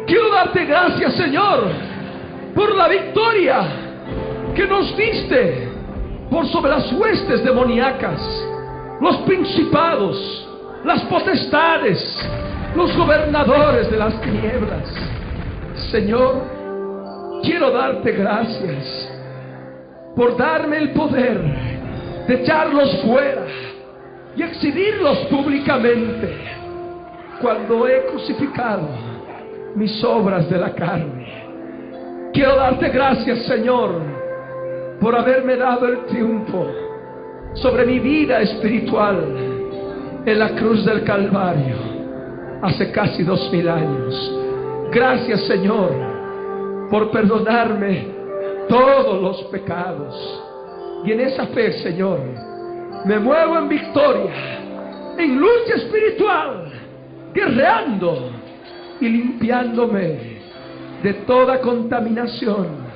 Speaker 1: Quiero darte gracias, Señor, por la victoria que nos diste por sobre las huestes demoníacas, los principados, las potestades, los gobernadores de las tinieblas. Señor, quiero darte gracias por darme el poder de echarlos fuera y exhibirlos públicamente cuando he crucificado mis obras de la carne. Quiero darte gracias, Señor, por haberme dado el triunfo sobre mi vida espiritual en la cruz del Calvario hace casi 2000 años. Gracias, Señor, por perdonarme todos los pecados. Y en esa fe, Señor, me muevo en victoria, en lucha espiritual, guerreando y limpiándome de toda contaminación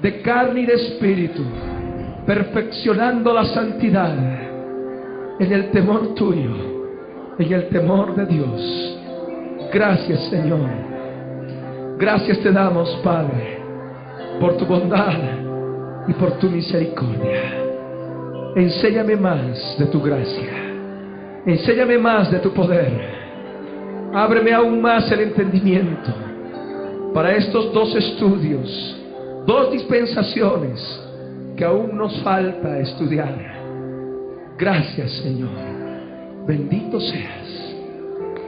Speaker 1: de carne y de espíritu, perfeccionando la santidad en el temor tuyo, en el temor de Dios. Gracias, Señor. Gracias te damos, Padre, por tu bondad y por tu misericordia. Enséñame más de tu gracia, enséñame más de tu poder. Ábreme aún más el entendimiento para estos 2 estudios, 2 dispensaciones que aún nos falta estudiar. Gracias, Señor. Bendito seas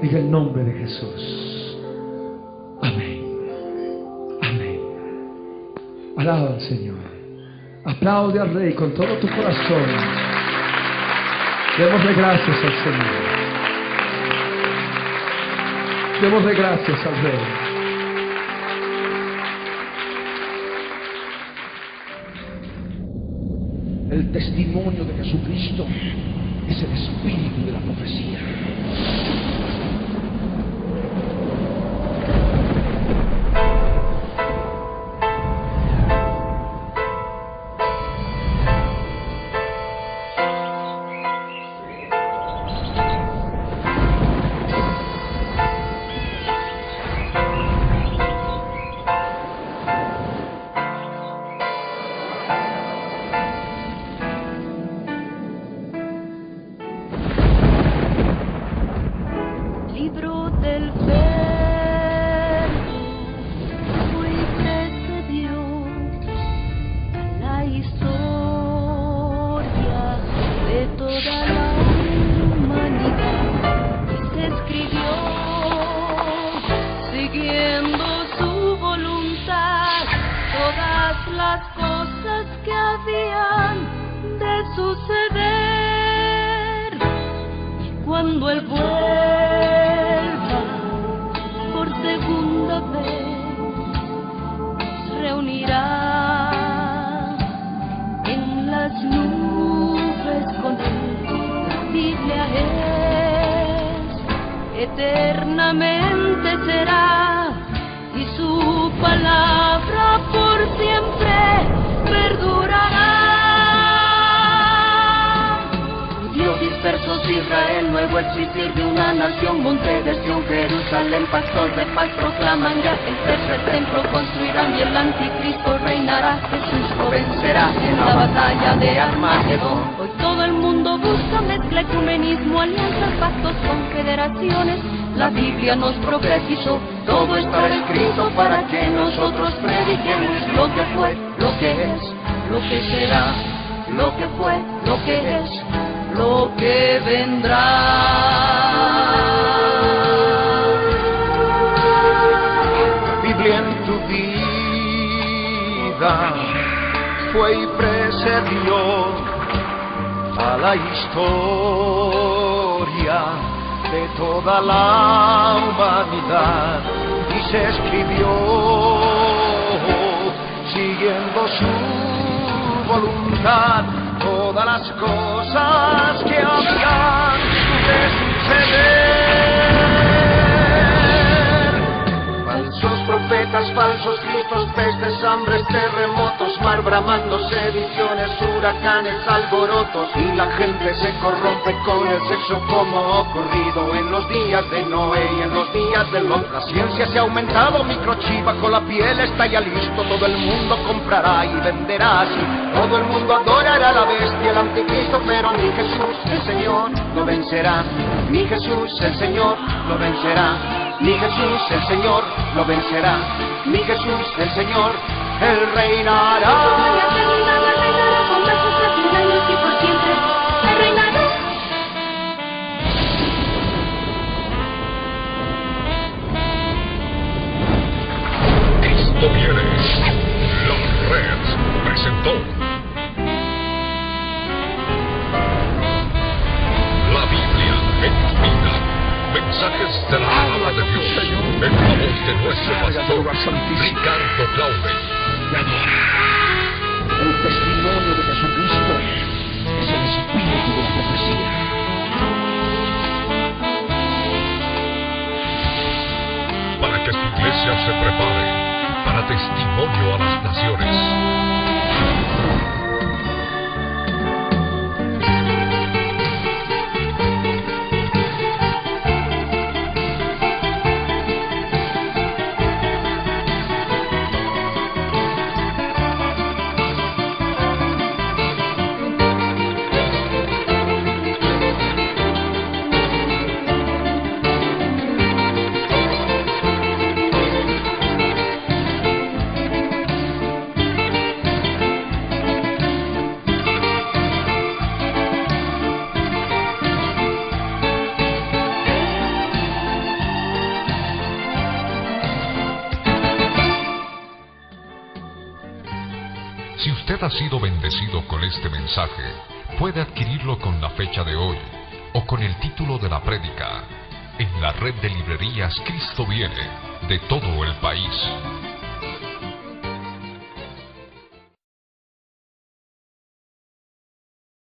Speaker 1: en el nombre de Jesús. Amén. Amén. Alaba al Señor. Aplaude al Rey con todo tu corazón. Démosle gracias al Señor. Démosle gracias al Rey.
Speaker 3: El testimonio de Jesucristo es el espíritu de la profecía.
Speaker 4: Eternamente será, y su palabra por siempre perdurará. Dios dispersos Israel, nuevo existir de una nación, monte de Sión, Jerusalén, pastor de paz proclaman ya, el tercer templo construirán y el anticristo reinará. Jesús lo vencerá en la batalla de Armagedón. Hoy todo el mundo busca mezcla, ecumenismo, alianzas, pactos, confederaciones. La Biblia nos profetizó, todo está escrito para que nosotros prediquemos lo que fue, lo que es, lo que será, lo que fue, lo que es, lo que vendrá.
Speaker 3: Biblia en tu vida fue y precedió a la historia de toda la humanidad y se escribió siguiendo su voluntad todas las cosas que habían de suceder. Falsos profetas, falsos cristos, pestes, hambres, terremotos, mar bramando, sediciones, huracanes, alborotos, y la gente se corrompe con el sexo como ha ocurrido en los días de Noé y en los días de Lot. La ciencia se ha aumentado, microchip bajo la piel está ya listo, todo el mundo comprará y venderá así, todo el mundo adorará a la bestia, el anticristo, pero mi Jesús, el Señor, lo vencerá. Mi Jesús, el Señor, lo vencerá. Mi Jesús, el Señor, lo vencerá. Mi Jesús, el Señor, Él reinará.
Speaker 4: Con brazos a 100 años y por siempre Él reinará.
Speaker 5: Cristo viene. La Red presentó la Biblia en tu vida. Mensajes de la palabra de Dios en la voz de nuestro pastor Ricardo Claude.
Speaker 3: El testimonio de Jesucristo es el espíritu de la profecía.
Speaker 5: Para que tu iglesia se prepare para testimonio a las naciones. Si usted ha sido bendecido con este mensaje, puede adquirirlo con la fecha de hoy o con el título de la prédica en la red de librerías Cristo Viene de todo el país.